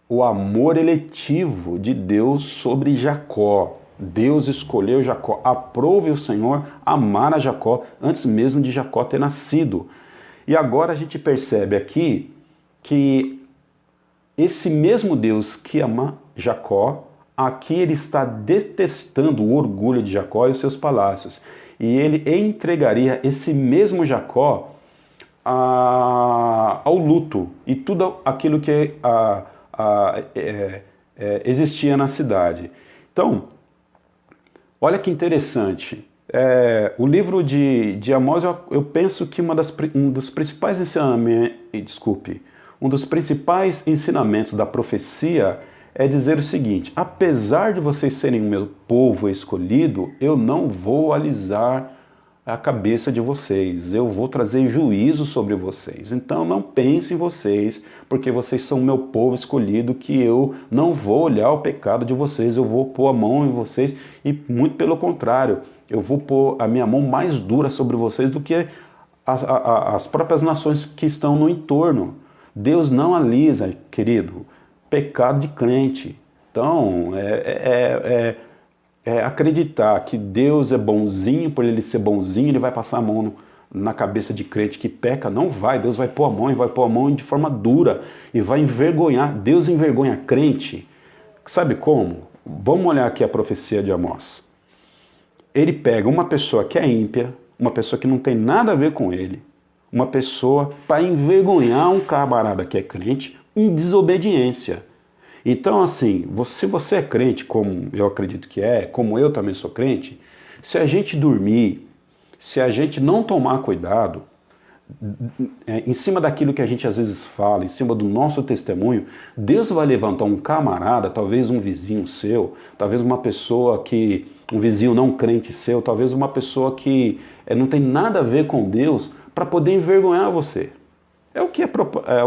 o amor eletivo de Deus sobre Jacó. Deus escolheu Jacó. Aprove o Senhor amar a Jacó antes mesmo de Jacó ter nascido. E agora a gente percebe aqui que esse mesmo Deus que ama Jacó, aqui ele está detestando o orgulho de Jacó e os seus palácios. E ele entregaria esse mesmo Jacó ao luto e tudo aquilo que existia na cidade. Então, olha que interessante. O livro de Amós, eu penso que um dos principais ensinamentos da profecia é dizer o seguinte: apesar de vocês serem o meu povo escolhido, eu não vou alisar a cabeça de vocês, eu vou trazer juízo sobre vocês. Então não pense em vocês, porque vocês são o meu povo escolhido, que eu não vou olhar o pecado de vocês, eu vou pôr a mão em vocês, e muito pelo contrário, eu vou pôr a minha mão mais dura sobre vocês do que as próprias nações que estão no entorno. Deus não alisa, querido, pecado de crente. Então, acreditar que Deus é bonzinho, por ele ser bonzinho, ele vai passar a mão na cabeça de crente que peca. Não vai, Deus vai pôr a mão e vai pôr a mão de forma dura e vai envergonhar. Deus envergonha crente. Sabe como? Vamos olhar aqui a profecia de Amós. Ele pega uma pessoa que é ímpia, uma pessoa que não tem nada a ver com ele, uma pessoa para envergonhar um camarada que é crente em desobediência. Então, assim, se você é crente, como eu acredito que como eu também sou crente, se a gente dormir, se a gente não tomar cuidado, em cima daquilo que a gente às vezes fala, em cima do nosso testemunho, Deus vai levantar um camarada, talvez um vizinho seu, talvez uma pessoa que, um vizinho não crente seu, talvez uma pessoa que não tem nada a ver com Deus, para poder envergonhar você. É o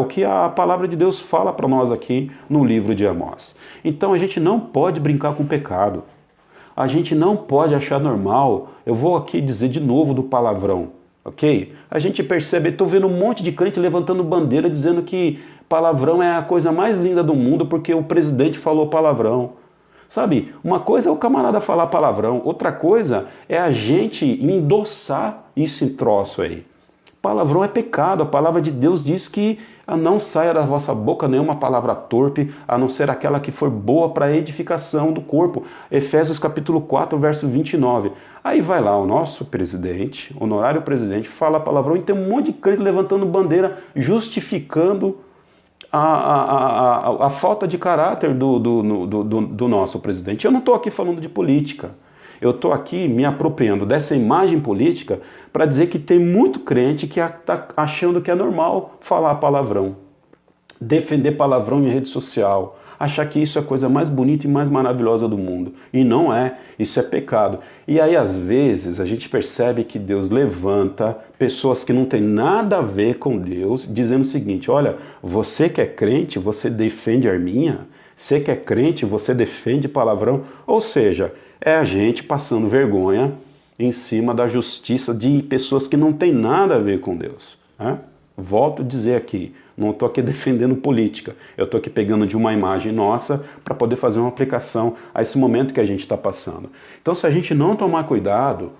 que a palavra de Deus fala para nós aqui no livro de Amós. Então a gente não pode brincar com o pecado. A gente não pode achar normal. Eu vou aqui dizer de novo do palavrão, ok? A gente percebe, estou vendo um monte de crente levantando bandeira dizendo que palavrão é a coisa mais linda do mundo porque o presidente falou palavrão. Sabe, uma coisa é o camarada falar palavrão, outra coisa é a gente endossar esse troço aí. Palavrão é pecado, a palavra de Deus diz que não saia da vossa boca nenhuma palavra torpe, a não ser aquela que for boa para a edificação do corpo. Efésios capítulo 4, verso 29. Aí vai lá o nosso presidente, honorário presidente, fala palavrão e tem um monte de crente levantando bandeira, justificando a falta de caráter do nosso presidente. Eu não estou aqui falando de política. Eu estou aqui me apropriando dessa imagem política para dizer que tem muito crente que está achando que é normal falar palavrão, defender palavrão em rede social, achar que isso é a coisa mais bonita e mais maravilhosa do mundo. E não é, isso é pecado. E aí às vezes a gente percebe que Deus levanta pessoas que não têm nada a ver com Deus, dizendo o seguinte: olha, você que é crente, você defende arminha, você que é crente, você defende palavrão, ou seja, é a gente passando vergonha em cima da justiça de pessoas que não têm nada a ver com Deus. Né? Volto a dizer aqui, não estou aqui defendendo política, eu estou aqui pegando de uma imagem nossa para poder fazer uma aplicação a esse momento que a gente está passando. Então, se a gente não tomar cuidado,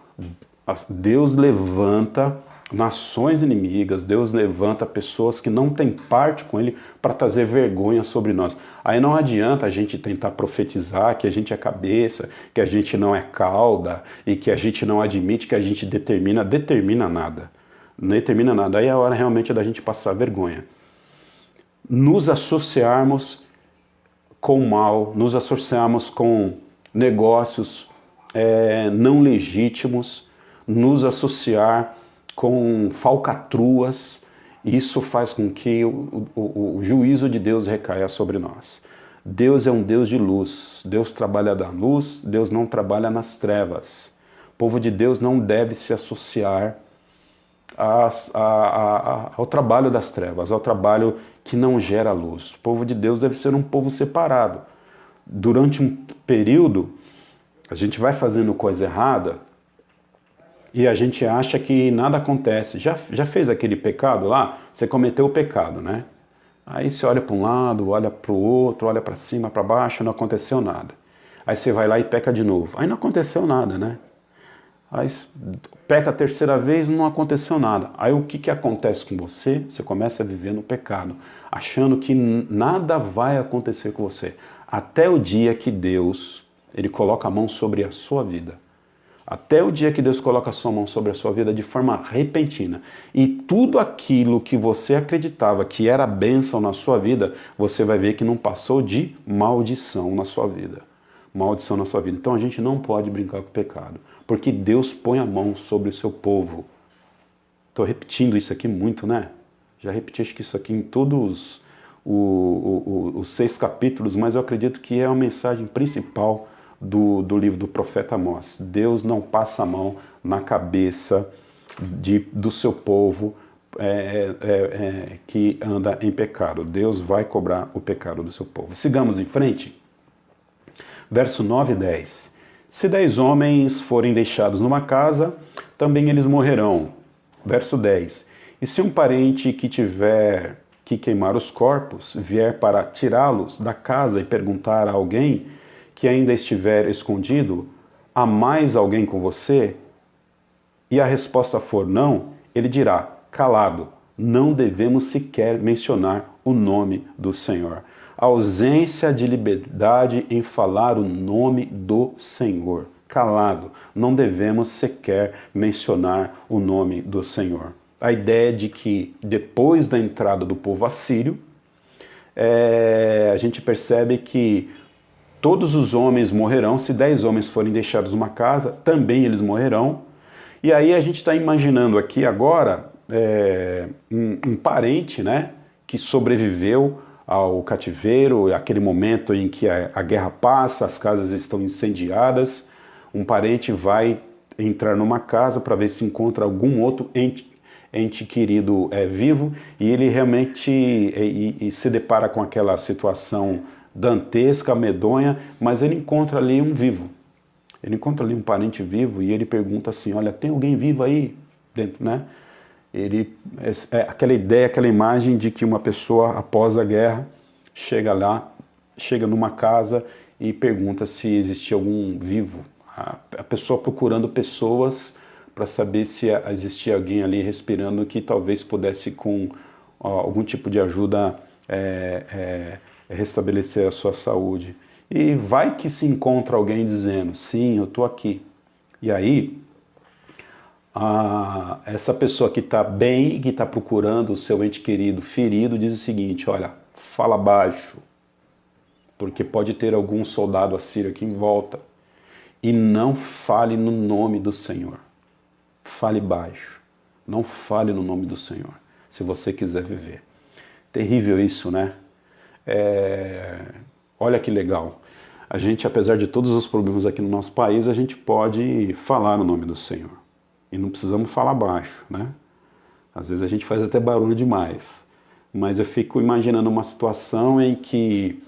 Deus levanta nações inimigas, Deus levanta pessoas que não têm parte com Ele para trazer vergonha sobre nós. Aí não adianta a gente tentar profetizar que a gente é cabeça, que a gente não é cauda e que a gente não admite que a gente determina nada. Não determina nada. Aí é a hora realmente da gente passar vergonha. Nos associarmos com o mal, nos associarmos com negócios não legítimos, nos associar com falcatruas, isso faz com que o juízo de Deus recaia sobre nós. Deus é um Deus de luz, Deus trabalha da luz, Deus não trabalha nas trevas. O povo de Deus não deve se associar ao trabalho das trevas, ao trabalho que não gera luz. O povo de Deus deve ser um povo separado. Durante um período, a gente vai fazendo coisa errada, e a gente acha que nada acontece. Já fez aquele pecado lá? Você cometeu o pecado, né? Aí você olha para um lado, olha para o outro, olha para cima, para baixo, não aconteceu nada. Aí você vai lá e peca de novo. Aí não aconteceu nada, né? Aí peca a terceira vez, não aconteceu nada. Aí o que acontece com você? Você começa a viver no pecado, achando que nada vai acontecer com você. Até o dia que Deus, Ele coloca a mão sobre a sua vida. Até o dia que Deus coloca a sua mão sobre a sua vida de forma repentina. E tudo aquilo que você acreditava que era bênção na sua vida, você vai ver que não passou de maldição na sua vida. Maldição na sua vida. Então a gente não pode brincar com o pecado, porque Deus põe a mão sobre o seu povo. Estou repetindo isso aqui muito, né? Já repeti acho que isso aqui em todos os 6 capítulos, mas eu acredito que é a mensagem principal do livro do profeta Amós. Deus não passa a mão na cabeça do seu povo que anda em pecado. Deus vai cobrar o pecado do seu povo. Sigamos em frente. Verso 9 e 10. Se 10 homens forem deixados numa casa, também eles morrerão. Verso 10. E se um parente que tiver que queimar os corpos vier para tirá-los da casa e perguntar a alguém que ainda estiver escondido: há mais alguém com você? E a resposta for não, ele dirá: calado, não devemos sequer mencionar o nome do Senhor. A ausência de liberdade em falar o nome do Senhor. Calado, não devemos sequer mencionar o nome do Senhor. A ideia de que depois da entrada do povo assírio, a gente percebe que todos os homens morrerão. Se 10 homens forem deixados numa casa, também eles morrerão. E aí a gente está imaginando aqui agora um parente, né, que sobreviveu ao cativeiro, aquele momento em que a guerra passa, as casas estão incendiadas, um parente vai entrar numa casa para ver se encontra algum outro ente querido vivo, e ele realmente se depara com aquela situação dantesca, medonha, mas ele encontra ali um vivo. Ele encontra ali um parente vivo e ele pergunta assim, olha, tem alguém vivo aí dentro, né? Aquela ideia, aquela imagem de que uma pessoa após a guerra chega lá, chega numa casa e pergunta se existia algum vivo. A pessoa procurando pessoas para saber se existia alguém ali respirando que talvez pudesse com algum tipo de ajuda restabelecer a sua saúde. E vai que se encontra alguém dizendo, sim, eu estou aqui. E aí, essa pessoa que está bem, que está procurando o seu ente querido ferido, diz o seguinte, olha, fala baixo, porque pode ter algum soldado assírio aqui em volta, e não fale no nome do Senhor. Fale baixo, não fale no nome do Senhor, se você quiser viver. Terrível isso, né? Olha que legal. A gente, apesar de todos os problemas aqui no nosso país, a gente pode falar no nome do Senhor. E não precisamos falar baixo, né? Às vezes a gente faz até barulho demais. Mas eu fico imaginando uma situação em que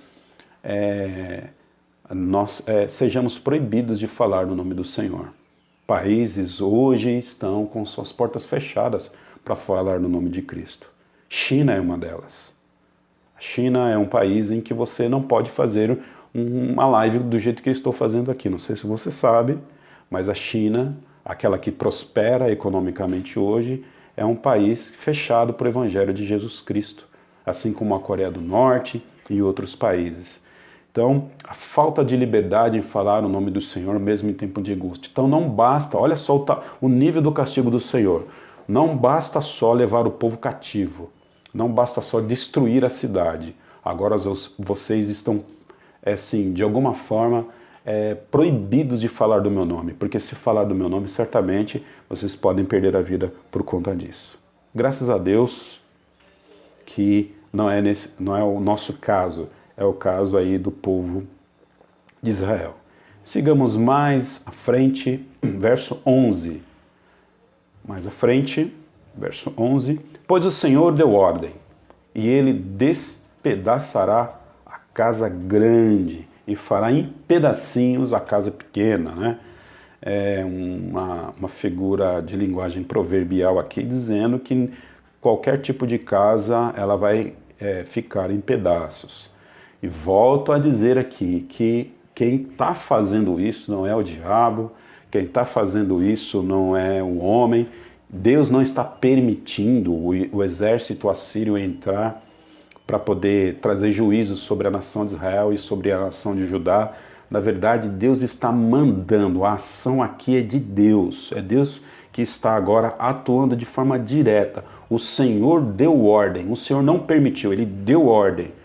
nós sejamos proibidos de falar no nome do Senhor. Países hoje estão com suas portas fechadas para falar no nome de Cristo. China é uma delas. A China é um país em que você não pode fazer uma live do jeito que eu estou fazendo aqui. Não sei se você sabe, mas a China, aquela que prospera economicamente hoje, é um país fechado para o Evangelho de Jesus Cristo, assim como a Coreia do Norte e outros países. Então, a falta de liberdade em falar o nome do Senhor, mesmo em tempo de angústia. Então, não basta, olha só o nível do castigo do Senhor. Não basta só levar o povo cativo. Não basta só destruir a cidade. Agora vocês estão, assim, de alguma forma, proibidos de falar do meu nome. Porque se falar do meu nome, certamente vocês podem perder a vida por conta disso. Graças a Deus que não é o nosso caso. É o caso aí do povo de Israel. Sigamos mais à frente, verso 11. Mais à frente, verso 11. Pois o Senhor deu ordem, e ele despedaçará a casa grande, e fará em pedacinhos a casa pequena, né? É uma figura de linguagem proverbial aqui, dizendo que qualquer tipo de casa, ela vai ficar em pedaços. E volto a dizer aqui que quem está fazendo isso não é o diabo, quem está fazendo isso não é o homem. Deus não está permitindo o exército assírio entrar para poder trazer juízo sobre a nação de Israel e sobre a nação de Judá. Na verdade, Deus está mandando, a ação aqui é de Deus. É Deus que está agora atuando de forma direta. O Senhor deu ordem, o Senhor não permitiu, Ele deu ordem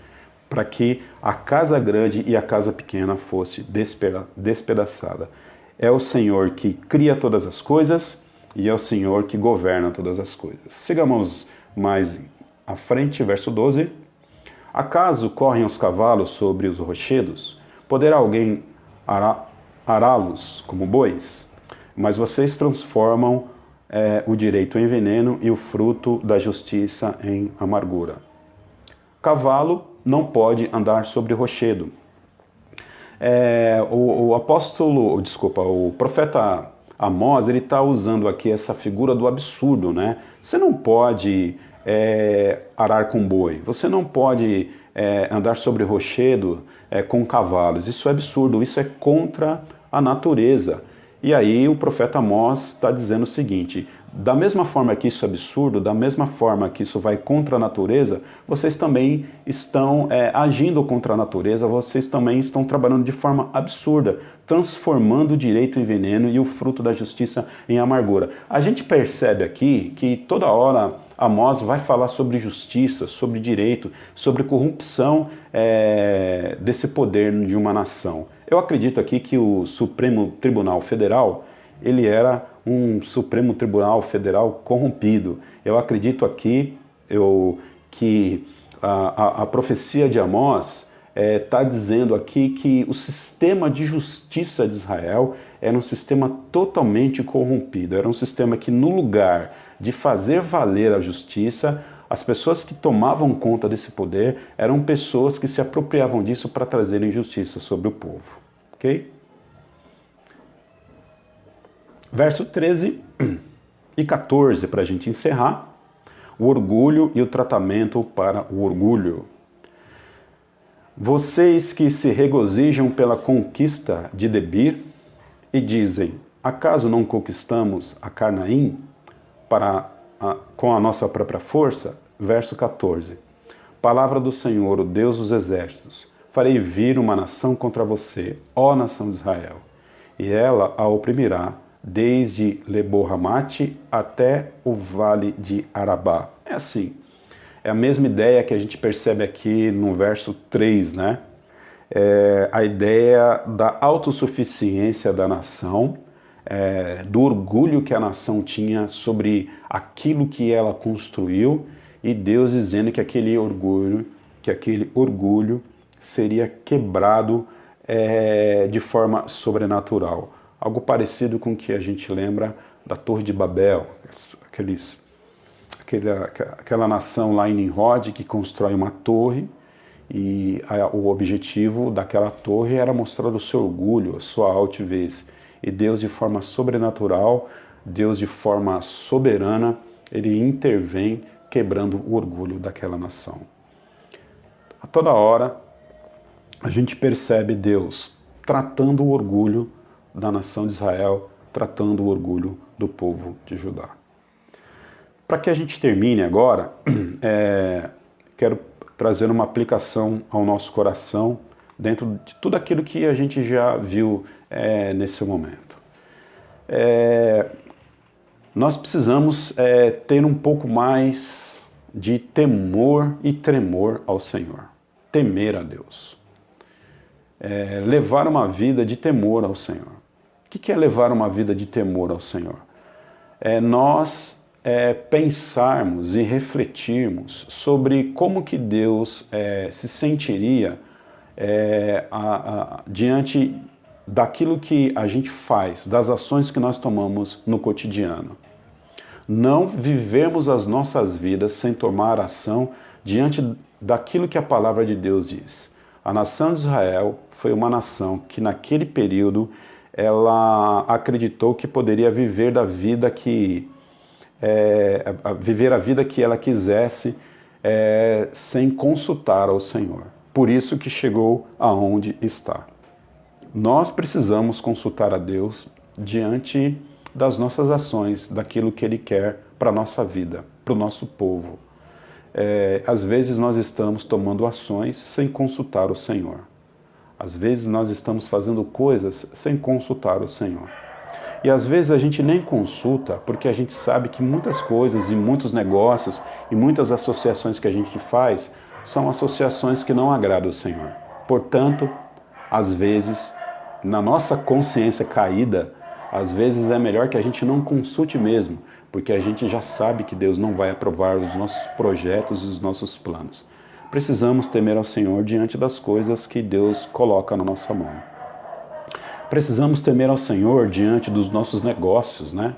para que a casa grande e a casa pequena fosse despedaçada. É o Senhor que cria todas as coisas e é o Senhor que governa todas as coisas. Sigamos mais à frente, verso 12. Acaso correm os cavalos sobre os rochedos? Poderá alguém ará-los como bois? Mas vocês transformam o direito em veneno e o fruto da justiça em amargura. Cavalo não pode andar sobre rochedo. O profeta Amós, ele está usando aqui essa figura do absurdo, né? Você não pode arar com boi, você não pode andar sobre rochedo com cavalos. Isso é absurdo, isso é contra a natureza. E aí o profeta Amós está dizendo o seguinte: da mesma forma que isso é absurdo, da mesma forma que isso vai contra a natureza, vocês também estão agindo contra a natureza, vocês também estão trabalhando de forma absurda, transformando o direito em veneno e o fruto da justiça em amargura. A gente percebe aqui que toda hora Amós vai falar sobre justiça, sobre direito, sobre corrupção desse poder de uma nação. Eu acredito aqui que o Supremo Tribunal Federal, ele era um Supremo Tribunal Federal corrompido. Eu acredito aqui que a profecia de Amós está dizendo aqui que o sistema de justiça de Israel era um sistema totalmente corrompido, era um sistema que, no lugar de fazer valer a justiça, as pessoas que tomavam conta desse poder eram pessoas que se apropriavam disso para trazerem justiça sobre o povo. Ok? Verso 13 e 14, para a gente encerrar. O orgulho e o tratamento para o orgulho. Vocês que se regozijam pela conquista de Debir e dizem, acaso não conquistamos a Carnaim com a nossa própria força? Verso 14. Palavra do Senhor, o Deus dos exércitos. Farei vir uma nação contra você, ó nação de Israel, e ela a oprimirá desde Lebo-Hamate até o vale de Arabá. É assim, é a mesma ideia que a gente percebe aqui no verso 3, né? A ideia da autossuficiência da nação, do orgulho que a nação tinha sobre aquilo que ela construiu, e Deus dizendo que aquele orgulho seria quebrado de forma sobrenatural. Algo parecido com o que a gente lembra da Torre de Babel, aquela nação lá em Nimrod que constrói uma torre, e o objetivo daquela torre era mostrar o seu orgulho, a sua altivez. E Deus, de forma sobrenatural, Deus de forma soberana, ele intervém quebrando o orgulho daquela nação. A toda hora a gente percebe Deus tratando o orgulho da nação de Israel, tratando o orgulho do povo de Judá. Para que a gente termine agora, quero trazer uma aplicação ao nosso coração dentro de tudo aquilo que a gente já viu nesse momento. Nós precisamos ter um pouco mais de temor e tremor ao Senhor. Temer a Deus. Levar uma vida de temor ao Senhor. O que é levar uma vida de temor ao Senhor? Nós pensarmos e refletirmos sobre como que Deus se sentiria diante daquilo que a gente faz, das ações que nós tomamos no cotidiano. Não vivemos as nossas vidas sem tomar ação diante daquilo que a palavra de Deus diz. A nação de Israel foi uma nação que naquele período ela acreditou que poderia viver a vida que ela quisesse sem consultar ao Senhor. Por isso que chegou aonde está. Nós precisamos consultar a Deus diante das nossas ações, daquilo que Ele quer para a nossa vida, para o nosso povo. Às vezes nós estamos tomando ações sem consultar o Senhor. Às vezes nós estamos fazendo coisas sem consultar o Senhor. E às vezes a gente nem consulta porque a gente sabe que muitas coisas e muitos negócios e muitas associações que a gente faz são associações que não agradam o Senhor. Portanto, às vezes, na nossa consciência caída, às vezes é melhor que a gente não consulte mesmo, porque a gente já sabe que Deus não vai aprovar os nossos projetos e os nossos planos. Precisamos temer ao Senhor diante das coisas que Deus coloca na nossa mão. Precisamos temer ao Senhor diante dos nossos negócios, né?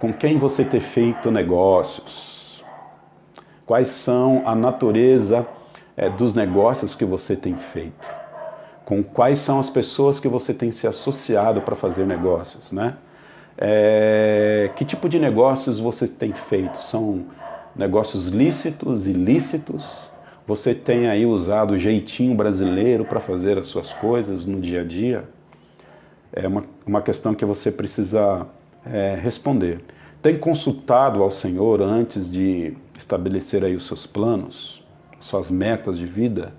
Com quem você tem feito negócios? Quais são a natureza dos negócios que você tem feito? Com quais são as pessoas que você tem se associado para fazer negócios, né? Que tipo de negócios você tem feito? São negócios lícitos, ilícitos? Você tem aí usado o jeitinho brasileiro para fazer as suas coisas no dia a dia? É uma questão que você precisa responder. Tem consultado ao Senhor antes de estabelecer aí os seus planos, suas metas de vida?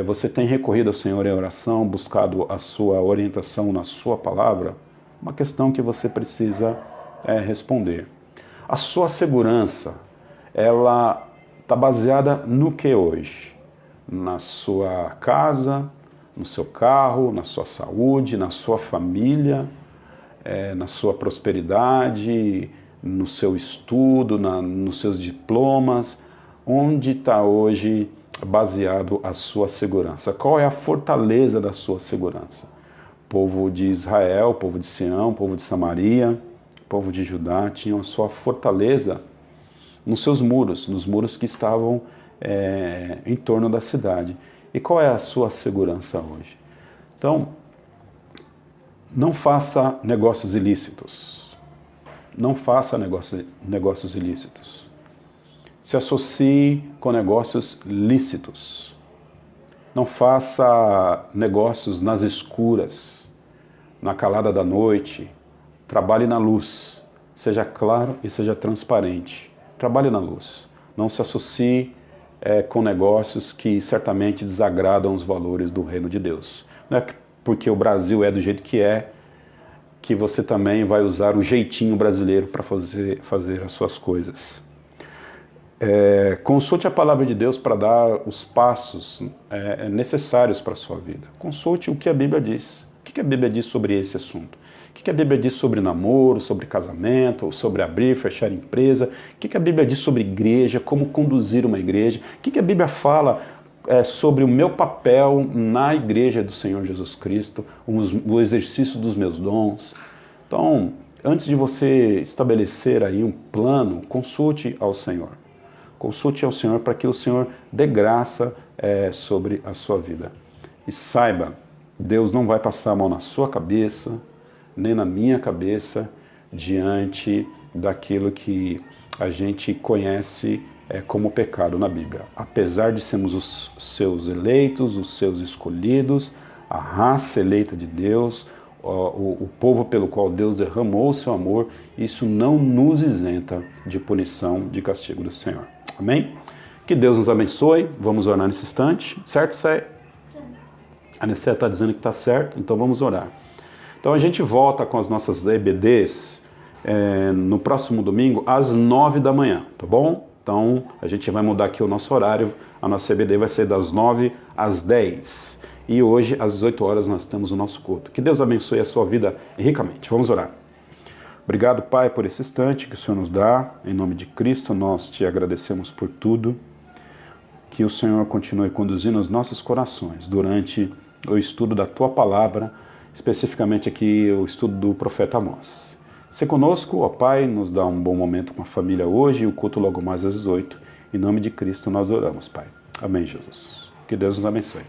Você tem recorrido ao Senhor em oração, buscado a sua orientação na sua palavra? Uma questão que você precisa responder. A sua segurança, ela está baseada no que hoje? Na sua casa, no seu carro, na sua saúde, na sua família? na sua prosperidade, no seu estudo, nos seus diplomas? Onde está hoje baseado a sua segurança? Qual é a fortaleza da sua segurança? Povo de Israel, povo de Sião, povo de Samaria, povo de Judá tinham a sua fortaleza nos seus muros, nos muros que estavam em torno da cidade. E qual é a sua segurança hoje? Então, não faça negócios ilícitos. Não faça negócios ilícitos. Se associe com negócios lícitos. Não faça negócios nas escuras, na calada da noite. Trabalhe na luz. Seja claro e seja transparente. Trabalhe na luz. Não se associe com negócios que certamente desagradam os valores do reino de Deus. Não é porque o Brasil é do jeito que você também vai usar o jeitinho brasileiro para fazer as suas coisas. Consulte a palavra de Deus para dar os passos necessários para a sua vida. Consulte o que a Bíblia diz. O que a Bíblia diz sobre esse assunto? O que a Bíblia diz sobre namoro, sobre casamento, sobre abrir e fechar empresa? O que a Bíblia diz sobre igreja, como conduzir uma igreja? O que a Bíblia fala sobre o meu papel na igreja do Senhor Jesus Cristo, o exercício dos meus dons? Então, antes de você estabelecer aí um plano, consulte ao Senhor. Consulte ao Senhor para que o Senhor dê graça sobre a sua vida. E saiba, Deus não vai passar a mão na sua cabeça, nem na minha cabeça, diante daquilo que a gente conhece como pecado na Bíblia. Apesar de sermos os seus eleitos, os seus escolhidos, a raça eleita de Deus, o povo pelo qual Deus derramou o seu amor, isso não nos isenta de punição, de castigo do Senhor. Amém? Que Deus nos abençoe. Vamos orar nesse instante. Certo, Sé? A Necé está dizendo que está certo, então vamos orar. Então a gente volta com as nossas EBDs no próximo domingo às 9 da manhã, tá bom? Então a gente vai mudar aqui o nosso horário. A nossa EBD vai ser das 9 às 10. E hoje, às 18 horas, nós temos o nosso culto. Que Deus abençoe a sua vida ricamente. Vamos orar. Obrigado, Pai, por esse instante que o Senhor nos dá. Em nome de Cristo, nós te agradecemos por tudo. Que o Senhor continue conduzindo os nossos corações durante o estudo da Tua Palavra, especificamente aqui o estudo do profeta Amós. Se conosco, ó Pai, nos dá um bom momento com a família hoje e o culto logo mais às 18. Em nome de Cristo nós oramos, Pai. Amém, Jesus. Que Deus nos abençoe.